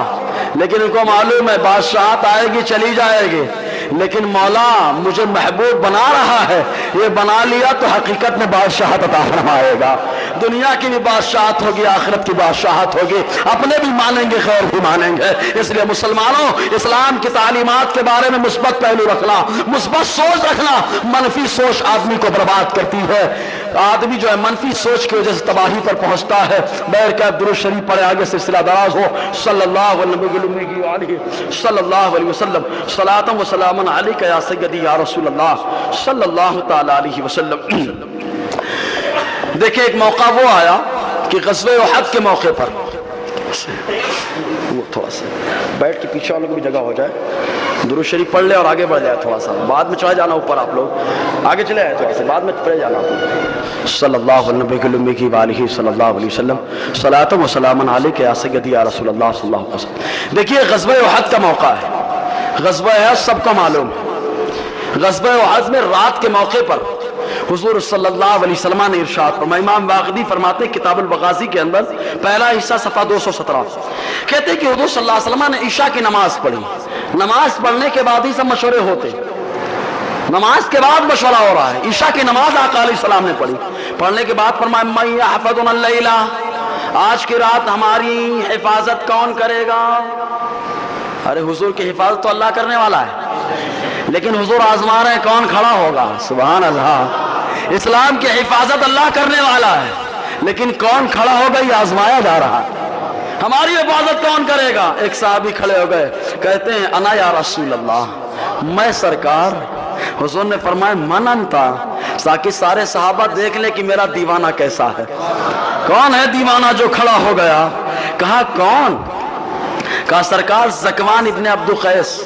لیکن ان کو معلوم ہے بادشاہت آئے گی چلی جائے گی، لیکن مولا مجھے محبوب بنا رہا ہے، یہ بنا لیا تو حقیقت میں بادشاہت عطا فرمائے گا۔ دنیا کی بھی بادشاہت ہوگی، آخرت کی بادشاہت ہوگی، اپنے بھی مانیں گے، خیر بھی مانیں گے۔ اس لیے مسلمانوں، اسلام کی تعلیمات کے بارے میں مثبت پہلو رکھنا، مثبت سوچ رکھنا، منفی سوچ آدمی کو برباد کرتی ہے۔ آدمی جو ہے منفی سوچ کی وجہ سے تباہی پر پہنچتا ہے. بہر کیا درود شریف پڑھے, آگے سلسلہ دراز ہو. صلی اللہ علیہ صلی اللہ علیہ وسلم صلاۃ و سلام علیک یا سیدی یا رسول اللہ صلی اللہ تعالی علیہ وسلم. دیکھیں ایک موقع وہ آیا کہ غزوہ احد کے موقع پر, وہ تھوڑا سا بیٹھ کے پیچھے والوں کو بھی جگہ ہو جائے, درود شریف پڑھ لے اور آگے بڑھ جائے تھوڑا سا, بعد میں چڑھا جانا اوپر, آپ لوگ آگے چلے آئے تو بعد میں پڑھ جانا. صلی اللہ علیہ صلی اللہ علیہ وسلم صلاۃ و سلام علیک یا سیدی یا رسول اللہ صلی اللہ علیہ وسلم. دیکھیے غزوہ احد کا موقع ہے. غزوہ احد سب کو معلوم ہے. غزوہ احد میں رات کے موقع پر حضور صلی اللہ علیہ وسلم نے ارشاد فرمایا. امام واقدی فرماتے ہیں کتاب المغازی کے اندر پہلا حصہ صفحہ 217, کہتے ہیں کہ حضور صلی اللہ علیہ وسلم نے عشاء کی نماز پڑھی. نماز پڑھنے کے بعد ہی سب مشورے ہوتے, نماز کے بعد مشورہ ہو رہا ہے. عشاء کی نماز آقا علیہ السلام نے پڑھی. پڑھنے کے بعد فرمایا من یحفظنا اللیل, آج کی رات ہماری حفاظت کون کرے گا. ارے حضور کی حفاظت تو اللہ کرنے والا ہے, لیکن حضور آزما رہے ہیں کون کھڑا ہوگا. سبحان اللہ, اسلام کی حفاظت اللہ کرنے والا ہے, لیکن کون کھڑا ہوگا یہ آزمایا جا رہا ہے. ہماری حفاظت کون کرے گا. ایک صحابی کھڑے ہو گئے, کہتے ہیں انا یا رسول اللہ, میں سرکار. حضور نے فرمایا من انتا, تاکہ سارے صحابہ دیکھ لیں کہ میرا دیوانہ کیسا ہے. کون ہے دیوانہ جو کھڑا ہو گیا. کہا کون. کہا سرکار زکوان ابن عبد قیس.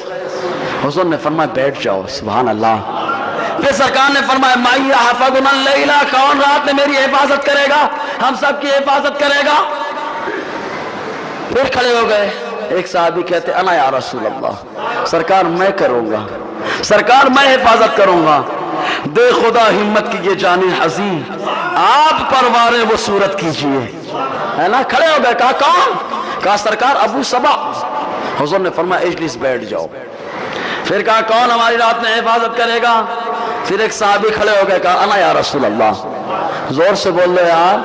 حضور نے فرمایا بیٹھ جاؤ. سبحان اللہ. پھر سرکار نے فرمایا مَن یحفظنا اللیل, کون رات میں میری حفاظت کرے گا, ہم سب کی حفاظت کرے گا. پھر کھڑے ہو گئے. ایک صحابی کہتے انا یا رسول اللہ, سرکار میں کروں گا, سرکار میں حفاظت کروں گا. دے خدا ہمت کی یہ جان حزین, آپ پروارے وہ صورت کیجئے, ہے نا. کھڑے ہو گئے. کہا کون. کہا سرکار ابو صبا. حضور نے فرمایا اجلس, بیٹھ جاؤ. پھر کہا کون ہماری رات میں حفاظت کرے گا. پھر ایک صحابی کھڑے ہو گئے. کہا انا یا رسول اللہ. زور سے بول لو یار,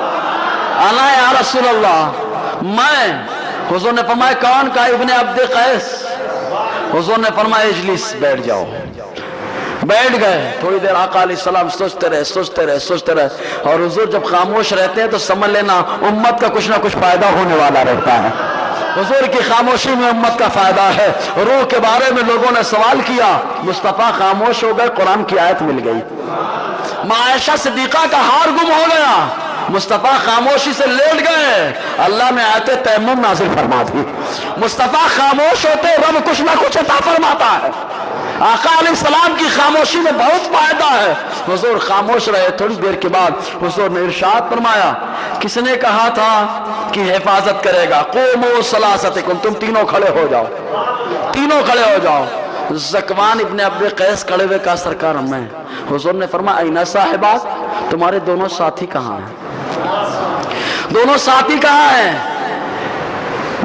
انا یا رسول اللہ, میں. حضور نے فرمایا کون. کہا ابن عبد قیس. حضور نے فرمایا اجلس, بیٹھ جاؤ. بیٹھ گئے. تھوڑی دیر آقا علیہ السلام سوچتے رہے سوچتے رہے سوچتے رہے, اور حضور جب خاموش رہتے ہیں تو سمجھ لینا امت کا کچھ نہ کچھ فائدہ ہونے والا رہتا ہے. حضور کی خاموشی میں امت کا فائدہ ہے. روح کے بارے میں لوگوں نے سوال کیا, مصطفیٰ خاموش ہو گئے, قرآن کی آیت مل گئی. عائشہ صدیقہ کا ہار گم ہو گیا, مصطفیٰ خاموشی سے لیٹ گئے, اللہ نے آیت تیمم نازل فرما دی. مصطفیٰ خاموش ہوتے رب کچھ نہ کچھ عطا فرماتا ہے. آقا علیہ السلام کی خاموشی میں بہت فائدہ ہے. حضور خاموش رہے. تھوڑی دیر کے بعد حضور نے ارشاد فرمایا کس نے کہا تھا کہ حفاظت کرے گا. قوموا ثلاثتکم, تم تینوں کھڑے ہو جاؤ, تینوں کھڑے ہو جاؤ. زکوان ابن عبد قیس کھڑے ہوئے. کہا سرکار میں. حضور نے فرمایا اینا صاحبات, تمہارے دونوں ساتھی کہاں ہیں. دونوں ساتھی کہاں ہیں.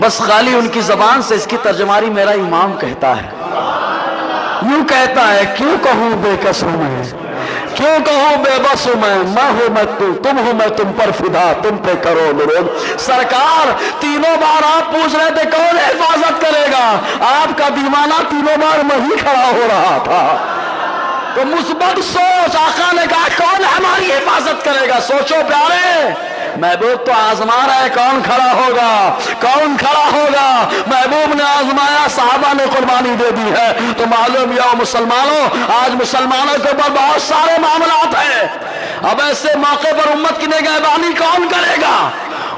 بس خالی ان کی زبان سے اس کی ترجمانی میرا امام کہتا ہے. یوں کہتا ہے کیوں کہوں بے کس ہوں میں, کیوں کہوں بے بس ہوں میں ہوں میں تم ہوں میں تم پر فدا, تم پہ کرو درود. سرکار تینوں بار آپ پوچھ رہے تھے کون حفاظت کرے گا, آپ کا دیوانہ تینوں بار میں ہی کھڑا ہو رہا تھا. تو مثبت سوچ. آقا نے کہا کون ہماری حفاظت کرے گا. سوچو پیارے, محبوب تو آزما رہا ہے کون کھڑا ہوگا, کون کھڑا ہوگا. محبوب نے آزمایا, صحابہ نے قربانی دے دی ہے. تو معلوم یا مسلمانوں, آج مسلمانوں کے اوپر بہت سارے معاملات ہیں. اب ایسے موقع پر امت کی نگہبانی کون کرے گا,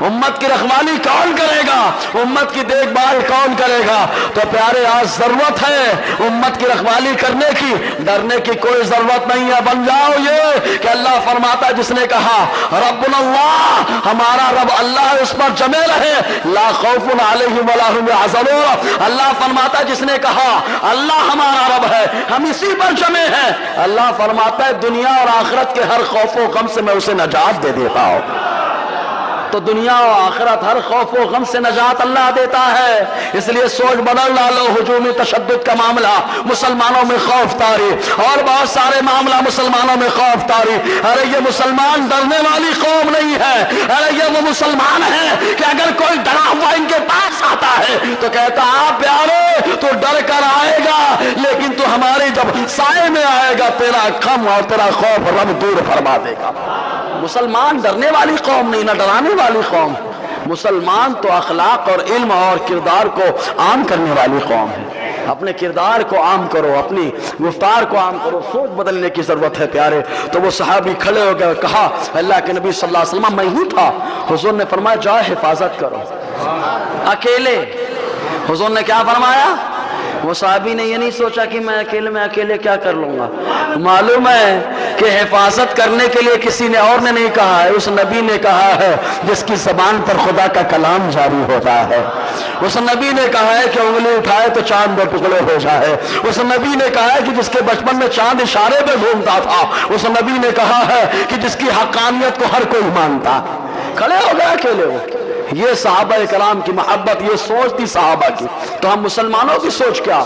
امت کی رکھوالی کون کرے گا, امت کی دیکھ بھال کون کرے گا. تو پیارے آج ضرورت ہے امت کی رکھوالی کرنے کی, ڈرنے کی کوئی ضرورت نہیں ہے. بن جاؤ یہ کہ اللہ فرماتا ہے جس نے کہا ربنا اللہ, ہمارا رب اللہ ہے, اس پر جمے رہے, لا خوف علیہم ولا هم يحزنون. اللہ فرماتا ہے جس نے کہا اللہ ہمارا رب ہے, ہم اسی پر جمے ہیں. اللہ فرماتا ہے دنیا اور آخرت کے ہر خوف و غم سے میں اسے نجات دے دیتا ہوں. تو دنیا و آخرت ہر خوف و غم سے نجات اللہ دیتا ہے. اس لیے سوچ بدل ڈالو. ہجومی تشدد کا معاملہ مسلمانوں میں خوف طاری, اور بہت سارے معاملہ مسلمانوں میں خوف طاری. ارے یہ مسلمان ڈرنے والی قوم نہیں ہے. ارے یہ وہ مسلمان ہے کہ اگر کوئی ڈرا ہوا ان کے پاس آتا ہے تو کہتا آپ پیارے تو ڈر کر آئے گا, لیکن تو ہماری جب سائے میں آئے گا تیرا غم اور تیرا خوف رب دور فرما دے گا. مسلمان ڈرنے والی قوم نہیں، نہ ڈرانے والی قوم. مسلمان تو اخلاق اور علم اور کردار کو عام کرنے والی قوم ہے. اپنے کردار کو عام کرو، اپنی گفتار کو عام کرو. سوچ بدلنے کی ضرورت ہے پیارے. تو وہ صحابی کھڑے ہو گئے، کہا اللہ کے نبی صلی اللہ علیہ وسلم میں ہی تھا. حضور نے فرمایا جا حفاظت کرو اکیلے. حضور نے کیا فرمایا؟ وہ صحابی نے یہ نہیں سوچا کہ میں اکیلے کیا کر لوں گا. معلوم ہے کہ حفاظت کرنے کے لیے کسی نے اور نے نہیں کہا ہے، اس نبی نے کہا ہے جس کی زبان پر خدا کا کلام جاری ہوتا ہے. اس نبی نے کہا ہے کہ انگلی اٹھائے تو چاند دو ٹکڑے ہو جائے. اس نبی نے کہا ہے کہ جس کے بچپن میں چاند اشارے پہ گھومتا تھا. اس نبی نے کہا ہے کہ جس کی حقانیت کو ہر کوئی مانتا. کھڑے ہو گئے اکیلے ہو. یہ صحابہ کرام کی محبت، یہ سوچ تھی صحابہ کی. تو ہم مسلمانوں کی سوچ کیا؟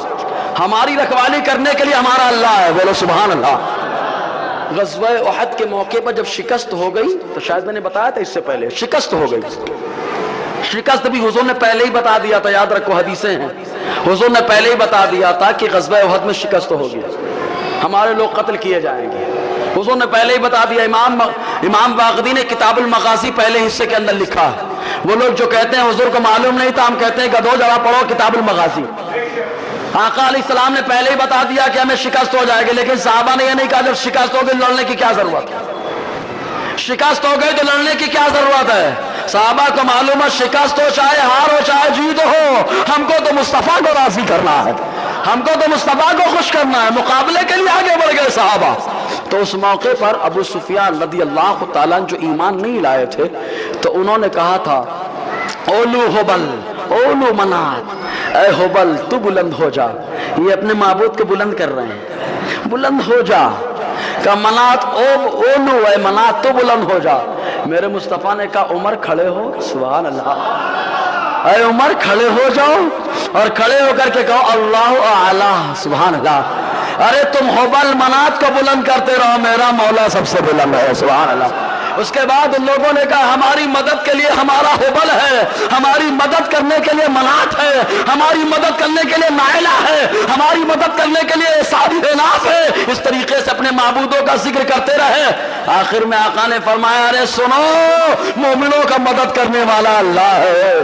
ہماری رکھوالی کرنے کے لیے ہمارا اللہ ہے. بولو سبحان اللہ. غزوہ احد کے موقع پر جب شکست ہو گئی، تو شاید میں نے بتایا تھا اس سے پہلے، شکست ہو گئی. شکست بھی حضور نے پہلے ہی بتا دیا تھا، یاد رکھو حدیثیں ہیں. حضور نے پہلے ہی بتا دیا تھا کہ غزوہ احد میں شکست ہوگی، ہمارے لوگ قتل کیے جائیں گے. حضور نے پہلے ہی بتا دیا. امام باغوی نے کتاب المغازی پہلے حصے کے اندر لکھا ہے. وہ لوگ جو کہتے ہیں حضور کو معلوم نہیں تھا، ہم کہتے ہیں گدھو ذرا پڑھو کتاب المغازی. آقا علیہ السلام نے پہلے ہی بتا دیا کہ ہمیں شکست ہو جائے گی، لیکن صحابہ نے یہ نہیں کہا جب شکست ہو گئی لڑنے کی کیا ضرورت ہے. شکست ہو گئی تو لڑنے کی کیا ضرورت ہے. صحابہ کو معلوم ہے شکست ہو چاہے ہار ہو چاہے جیت ہو، ہم کو تو مصطفیٰ کو راضی کرنا ہے، ہم کو تو مصطفیٰ کو خوش کرنا ہے. مقابلے کے لیے آگے بڑھ گئے صحابہ. تو اس موقع پر ابو سفیان رضی اللہ تعالیٰ جو ایمان نہیں لائے تھے، تو انہوں نے کہا تھا اولو حبل اولو منات، اے حبل تو بلند ہو جا. یہ اپنے معبود کو بلند کر رہے ہیں، بلند ہو جا. کہ منات اولو، اے منات تو بلند ہو جا. میرے مصطفیٰ نے کہا عمر کھڑے ہو. سبحان اللہ. اے عمر کھڑے ہو جاؤ اور کھڑے ہو کر کے کہو اللہ اعلیٰ. سبحان اللہ. ارے تم حبل منات کو بلند کرتے رہو، میرا مولا سب سے بلند ہے. سبحان اللہ. اس کے بعد ان لوگوں نے کہا ہماری مدد کے لیے ہمارا حبل ہے، ہماری مدد کرنے کے لیے منات ہے، ہماری مدد کرنے کے لیے نائلہ ہے، ہماری مدد کرنے کے لیے صادق ہے. اس طریقے سے اپنے معبودوں کا ذکر کرتے رہے. آخر میں آقا نے فرمایا ارے سنو، مومنوں کا مدد کرنے والا اللہ ہے،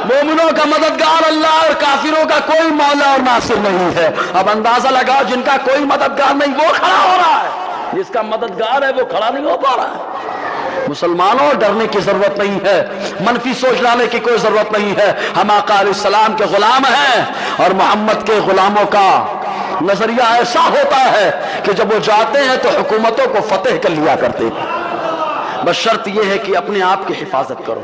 مومنوں کا مددگار اللہ، اور کافروں کا کوئی مولا اور ناصر نہیں ہے. اب اندازہ لگاؤ جن کا کوئی مددگار نہیں وہ کھڑا ہو رہا ہے، جس کا مددگار ہے وہ کھڑا نہیں ہو پا رہا ہے. مسلمانوں ڈرنے کی ضرورت نہیں ہے، منفی سوچ لانے کی کوئی ضرورت نہیں ہے. ہم آقا علیہ السلام کے غلام ہیں، اور محمد کے غلاموں کا نظریہ ایسا ہوتا ہے کہ جب وہ جاتے ہیں تو حکومتوں کو فتح کر لیا کرتے ہیں. بس شرط یہ ہے کہ اپنے آپ کی حفاظت کرو.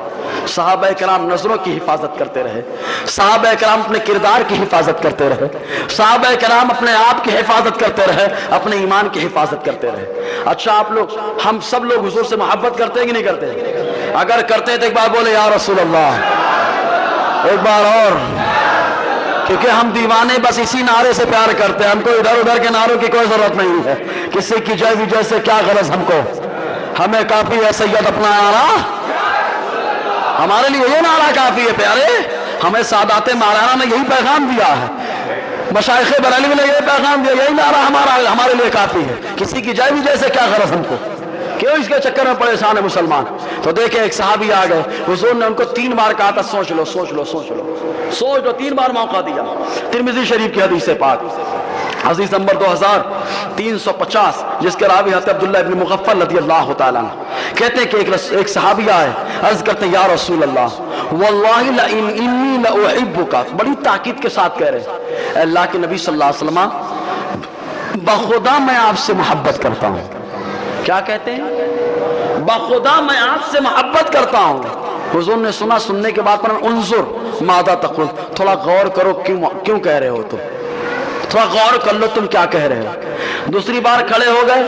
صحابہ کرام نظروں کی حفاظت کرتے رہے، صحابہ کرام اپنے کردار کی حفاظت کرتے رہے، صحابہ کرام اپنے آپ کی حفاظت کرتے رہے، اپنے ایمان کی حفاظت کرتے رہے. اچھا آپ لوگ، ہم سب لوگ حضور سے محبت کرتے ہیں کہ نہیں کرتے؟ اگر کرتے ہیں تو ایک بار بولے یا رسول اللہ. ایک بار اور، کیونکہ ہم دیوانے بس اسی نعرے سے پیار کرتے ہیں. ہم کو ادھر ادھر کے نعروں کی کوئی ضرورت نہیں ہے. کسی کی جے وجے سے کیا غرض ہم کو، ہمیں کافی ہے سید اپنا نعرہ. ہمارے لیے یہ نعرہ کافی ہے پیارے. ہمیں سادات مولانا نے یہی پیغام دیا ہے، مشائخ بریلوی نے یہی پیغام دیا، یہی نعرہ ہمارے لیے کافی ہے. کسی کی جے وجے سے کیا غرض ہم کو، کیوں اس کے چکر میں پریشان ہے مسلمان. تو دیکھیں ایک صحابی آ گئے، حضور نے ان کو 3 بار کہا تھا سوچ لو سوچ لو سوچ لو سوچ لو. 3 بار موقع دیا. ترمذی شریف کی حدیث پاک حدیث نمبر 2350، جس کے راوی حضرت عبداللہ ابن مغفل رضی اللہ تعالیٰ عنہ کہتے ہیں کہ ایک صحابی آئے، عرض کرتے ہیں یا رسول اللہ واللہ انی لأحبک. بڑی تاکید کے ساتھ کہہ رہے ہیں اے اللہ کے نبی صلی اللہ علیہ وسلم، بخدا میں آپ سے محبت کرتا ہوں. کیا کہتے ہیں؟ بخدا میں آپ سے محبت کرتا ہوں. حضور نے سنا، سننے کے بعد پر انظر ماذا تقول، تھوڑا غور کرو کیوں کہہ رہے ہو، تھوڑا غور کر لو تم کیا کہہ رہے ہو. دوسری بار کھڑے ہو گئے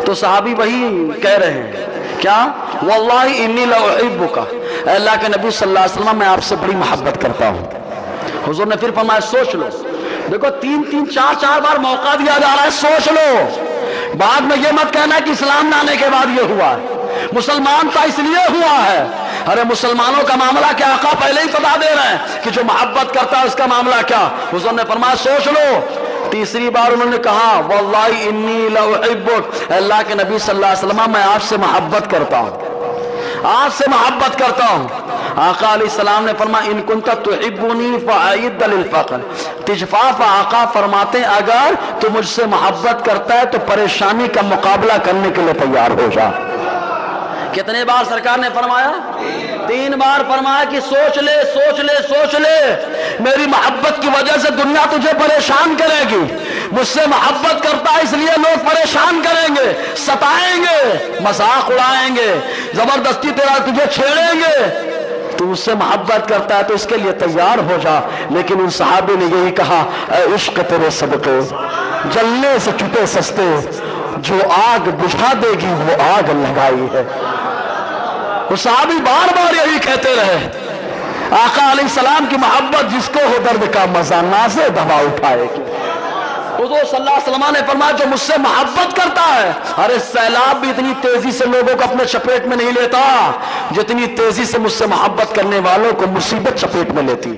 تو صحابی وہی کہہ رہے ہیں کیا، واللہ انی لأحبک، اے اللہ کے نبی صلی اللہ علیہ وسلم میں آپ سے بڑی محبت کرتا ہوں. حضور نے پھر فرمایا سوچ لو. دیکھو 3 4 بار موقع دیا جا رہا ہے، سوچ لو. بعد میں یہ مت کہنا کہ اسلام لانے کے بعد یہ ہوا ہے، مسلمان تھا اس لیے ہوا ہے. ارے مسلمانوں کا معاملہ کیا، آقا پہلے ہی بتا دے رہے ہیں کہ جو محبت کرتا ہے اس کا معاملہ کیا. حضور نے فرمایا سوچ لو. تیسری بار انہوں نے کہا واللہ انی لأحبک، اللہ کے نبی صلی اللہ علیہ وسلم میں آپ سے محبت کرتا ہوں، آپ سے محبت کرتا ہوں۔ آقا علیہ السلام نے فرمایا ان کنت تحبنی فاعد للفقر تجفاف، آقا فرماتے ہیں اگر تو مجھ سے محبت کرتا ہے تو پریشانی کا مقابلہ کرنے کے لیے تیار ہو جا۔ کتنے بار سرکار نے فرمایا؟ 3 بار فرمایا کہ سوچ لے سوچ لے سوچ لے، میری محبت کی وجہ سے دنیا تجھے پریشان کرے گی، مجھ سے محبت کرتا ہے اس لیے لوگ پریشان کریں گے، ستائیں گے، مذاق اڑائیں گے، زبردستی تجھے چھیڑیں گے، تو اس سے محبت کرتا ہے تو اس کے لیے تیار ہو جا۔ لیکن ان صحابی نے یہی کہا اے عشق تیرے صدقے، جلنے سے چھٹے سستے، جو آگ بجھا دے گی وہ آگ لگائی ہے۔ وہ صحابی بار بار یہی کہتے رہے۔ آقا علیہ السلام کی محبت جس کو ہو درد کا مزہ نازے دبا اٹھائے گی۔ حضور صلی اللہ علیہ وسلم نے فرمایا جو مجھ سے محبت کرتا ہے، ارے سیلاب بھی اتنی تیزی سے لوگوں کو اپنے چپیٹ میں نہیں لیتا جتنی تیزی سے مجھ سے محبت کرنے والوں کو مصیبت چپیٹ میں لیتی۔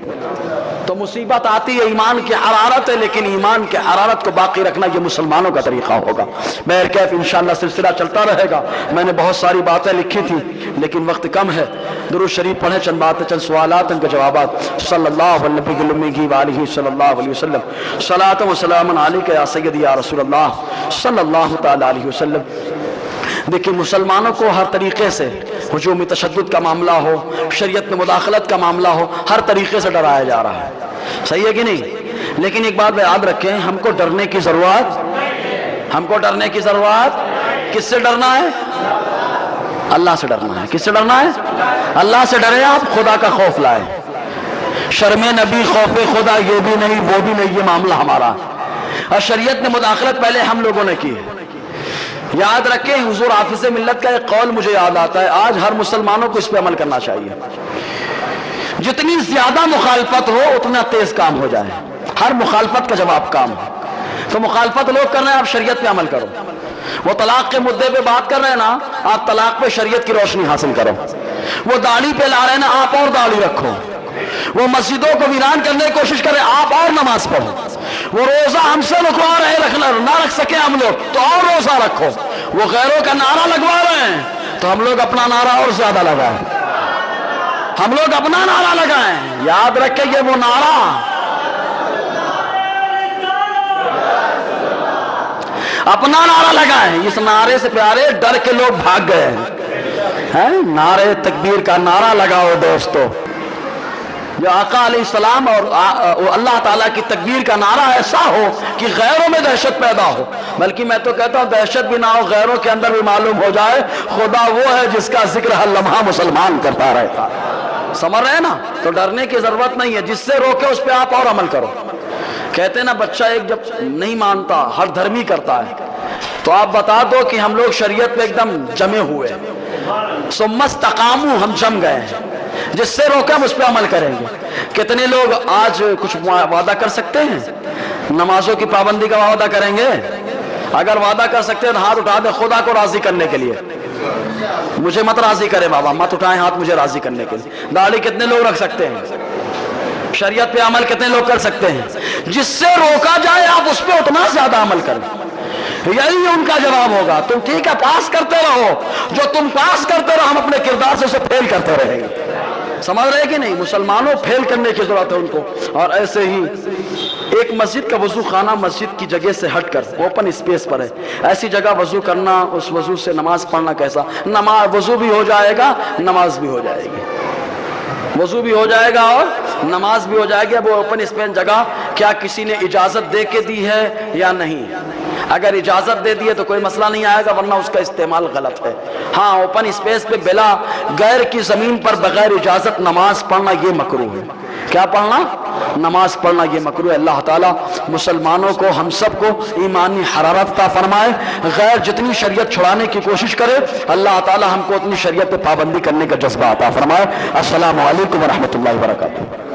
تو مصیبت آتی ہے، ایمان کی حرارت ہے، لیکن ایمان کی حرارت کو باقی رکھنا یہ مسلمانوں کا طریقہ ہوگا۔ بہرکیف انشاءاللہ سلسلہ چلتا رہے گا۔ میں نے بہت ساری باتیں لکھی تھی لیکن وقت کم ہے، درود شریف پڑھیں، چند باتیں، چند سوالات، ان کے جوابات۔ صلی اللہ علیہ وآلہ صلی اللہ علیہ وسلم، صلاۃ و سلام علیک یا سیدی یا رسول اللہ صلی اللہ تعالی علیہ وسلم۔ دیکھیں مسلمانوں کو ہر طریقے سے ہجومی تشدد کا معاملہ ہو، شریعت میں مداخلت کا معاملہ ہو، ہر طریقے سے ڈرایا جا رہا ہے، صحیح ہے کہ نہیں؟ لیکن ایک بات یاد رکھیں، ہم کو ڈرنے کی ضرورت، ہم کو ڈرنے کی ضرورت کس سے ڈرنا ہے؟ اللہ سے ڈرنا ہے۔ کس سے ڈرنا ہے؟ اللہ سے ڈرے، آپ خدا کا خوف لائے۔ شرم نبی، خوف خدا، یہ بھی نہیں وہ بھی نہیں، یہ معاملہ ہمارا۔ اور شریعت میں مداخلت پہلے ہم لوگوں نے کی ہے۔ یاد رکھیں حضور حافظ ملت کا ایک قول مجھے یاد آتا ہے، آج ہر مسلمانوں کو اس پہ عمل کرنا چاہیے۔ جتنی زیادہ مخالفت ہو اتنا تیز کام ہو جائے، ہر مخالفت کا جواب کام ہو۔ تو مخالفت لوگ کر رہے ہیں، آپ شریعت پہ عمل کرو۔ وہ طلاق کے مدعے پہ بات کر رہے ہیں نا، آپ طلاق پہ شریعت کی روشنی حاصل کرو۔ وہ داڑھی پہ لا رہے ہیں نا، آپ اور داڑھی رکھو۔ وہ مسجدوں کو ویران کرنے کی کوشش کریں، آپ اور نماز پڑھو۔ وہ روزہ ہم سے رکوا رہے ہیں، نہ رکھ سکے ہم لوگ تو اور روزہ رکھو۔ وہ غیروں کا نعرہ لگوا رہے ہیں تو ہم لوگ اپنا نعرہ اور زیادہ لگائیں، ہم لوگ اپنا نعرہ لگائیں۔ یاد رکھیں یہ وہ نعرہ، اپنا نعرہ لگائیں۔ اس نعرے سے پیارے ڈر کے لوگ بھاگ گئے ہیں۔ نعرے تکبیر کا نعرہ لگاؤ دوستو۔ جو آقا علیہ السلام اور اللہ تعالیٰ کی تکبیر کا نعرہ ایسا ہو کہ غیروں میں دہشت پیدا ہو، بلکہ میں تو کہتا ہوں دہشت بھی نہ ہو، غیروں کے اندر بھی معلوم ہو جائے خدا وہ ہے جس کا ذکر ہر لمحہ مسلمان کرتا رہتا۔ سمجھ رہے ہیں نا؟ تو ڈرنے کی ضرورت نہیں ہے، جس سے روکے اس پہ آپ اور عمل کرو۔ کہتے ہیں نا بچہ ایک جب نہیں مانتا، ہر دھرمی کرتا ہے، تو آپ بتا دو کہ ہم لوگ شریعت پہ ایک دم جمے ہوئے، ثم استقاموا، ہم جم گئے ہیں، جس سے روکے ہم اس پہ عمل کریں گے۔ کتنے لوگ آج کچھ وعدہ کر سکتے ہیں؟ نمازوں کی پابندی کا وعدہ کریں گے؟ اگر وعدہ کر سکتے ہیں تو ہاتھ اٹھا دیں خدا کو راضی کرنے کے لیے۔ مجھے مت راضی کرے بابا، مت اٹھائیں ہاتھ مجھے راضی کرنے کے لیے۔ داڑھی کتنے لوگ رکھ سکتے ہیں؟ شریعت پہ عمل کتنے لوگ کر سکتے ہیں؟ جس سے روکا جائے آپ اس پہ اتنا زیادہ عمل کریں، یہی ان کا جواب ہوگا۔ تم ٹھیک ہے پاس کرتے رہو، جو تم پاس کرتے رہو ہم اپنے کردار سے اسے فیل کرتے رہیں گے۔ سمجھ رہے کہ نہیں؟ مسلمانوں فیل کرنے کی ضرورت ہے ان کو۔ اور ایسے ہی ایک مسجد کا وضو خانہ مسجد کی جگہ سے ہٹ کر اوپن اسپیس پر ہے، ایسی جگہ وضو کرنا، اس وضو سے نماز پڑھنا کیسا؟ نماز وضو بھی ہو جائے گا، نماز بھی ہو جائے گی، وضو بھی ہو جائے گا اور نماز بھی ہو جائے گی۔ اب وہ اوپن اسپیس جگہ کیا کسی نے اجازت دے کے دی ہے یا نہیں؟ اگر اجازت دے دی ہے تو کوئی مسئلہ نہیں آئے گا، ورنہ اس کا استعمال غلط ہے۔ ہاں اوپن اسپیس پہ بلا غیر کی زمین پر بغیر اجازت نماز پڑھنا یہ مکروہ ہے۔ کیا پڑھنا؟ نماز پڑھنا یہ مکروہ ہے۔ اللہ تعالیٰ مسلمانوں کو، ہم سب کو ایمانی حرارت عطا فرمائے۔ غیر جتنی شریعت چھڑانے کی کوشش کرے، اللہ تعالیٰ ہم کو اتنی شریعت پہ پابندی کرنے کا جذبہ عطا فرمائے۔ السلام علیکم ورحمۃ اللہ وبرکاتہ۔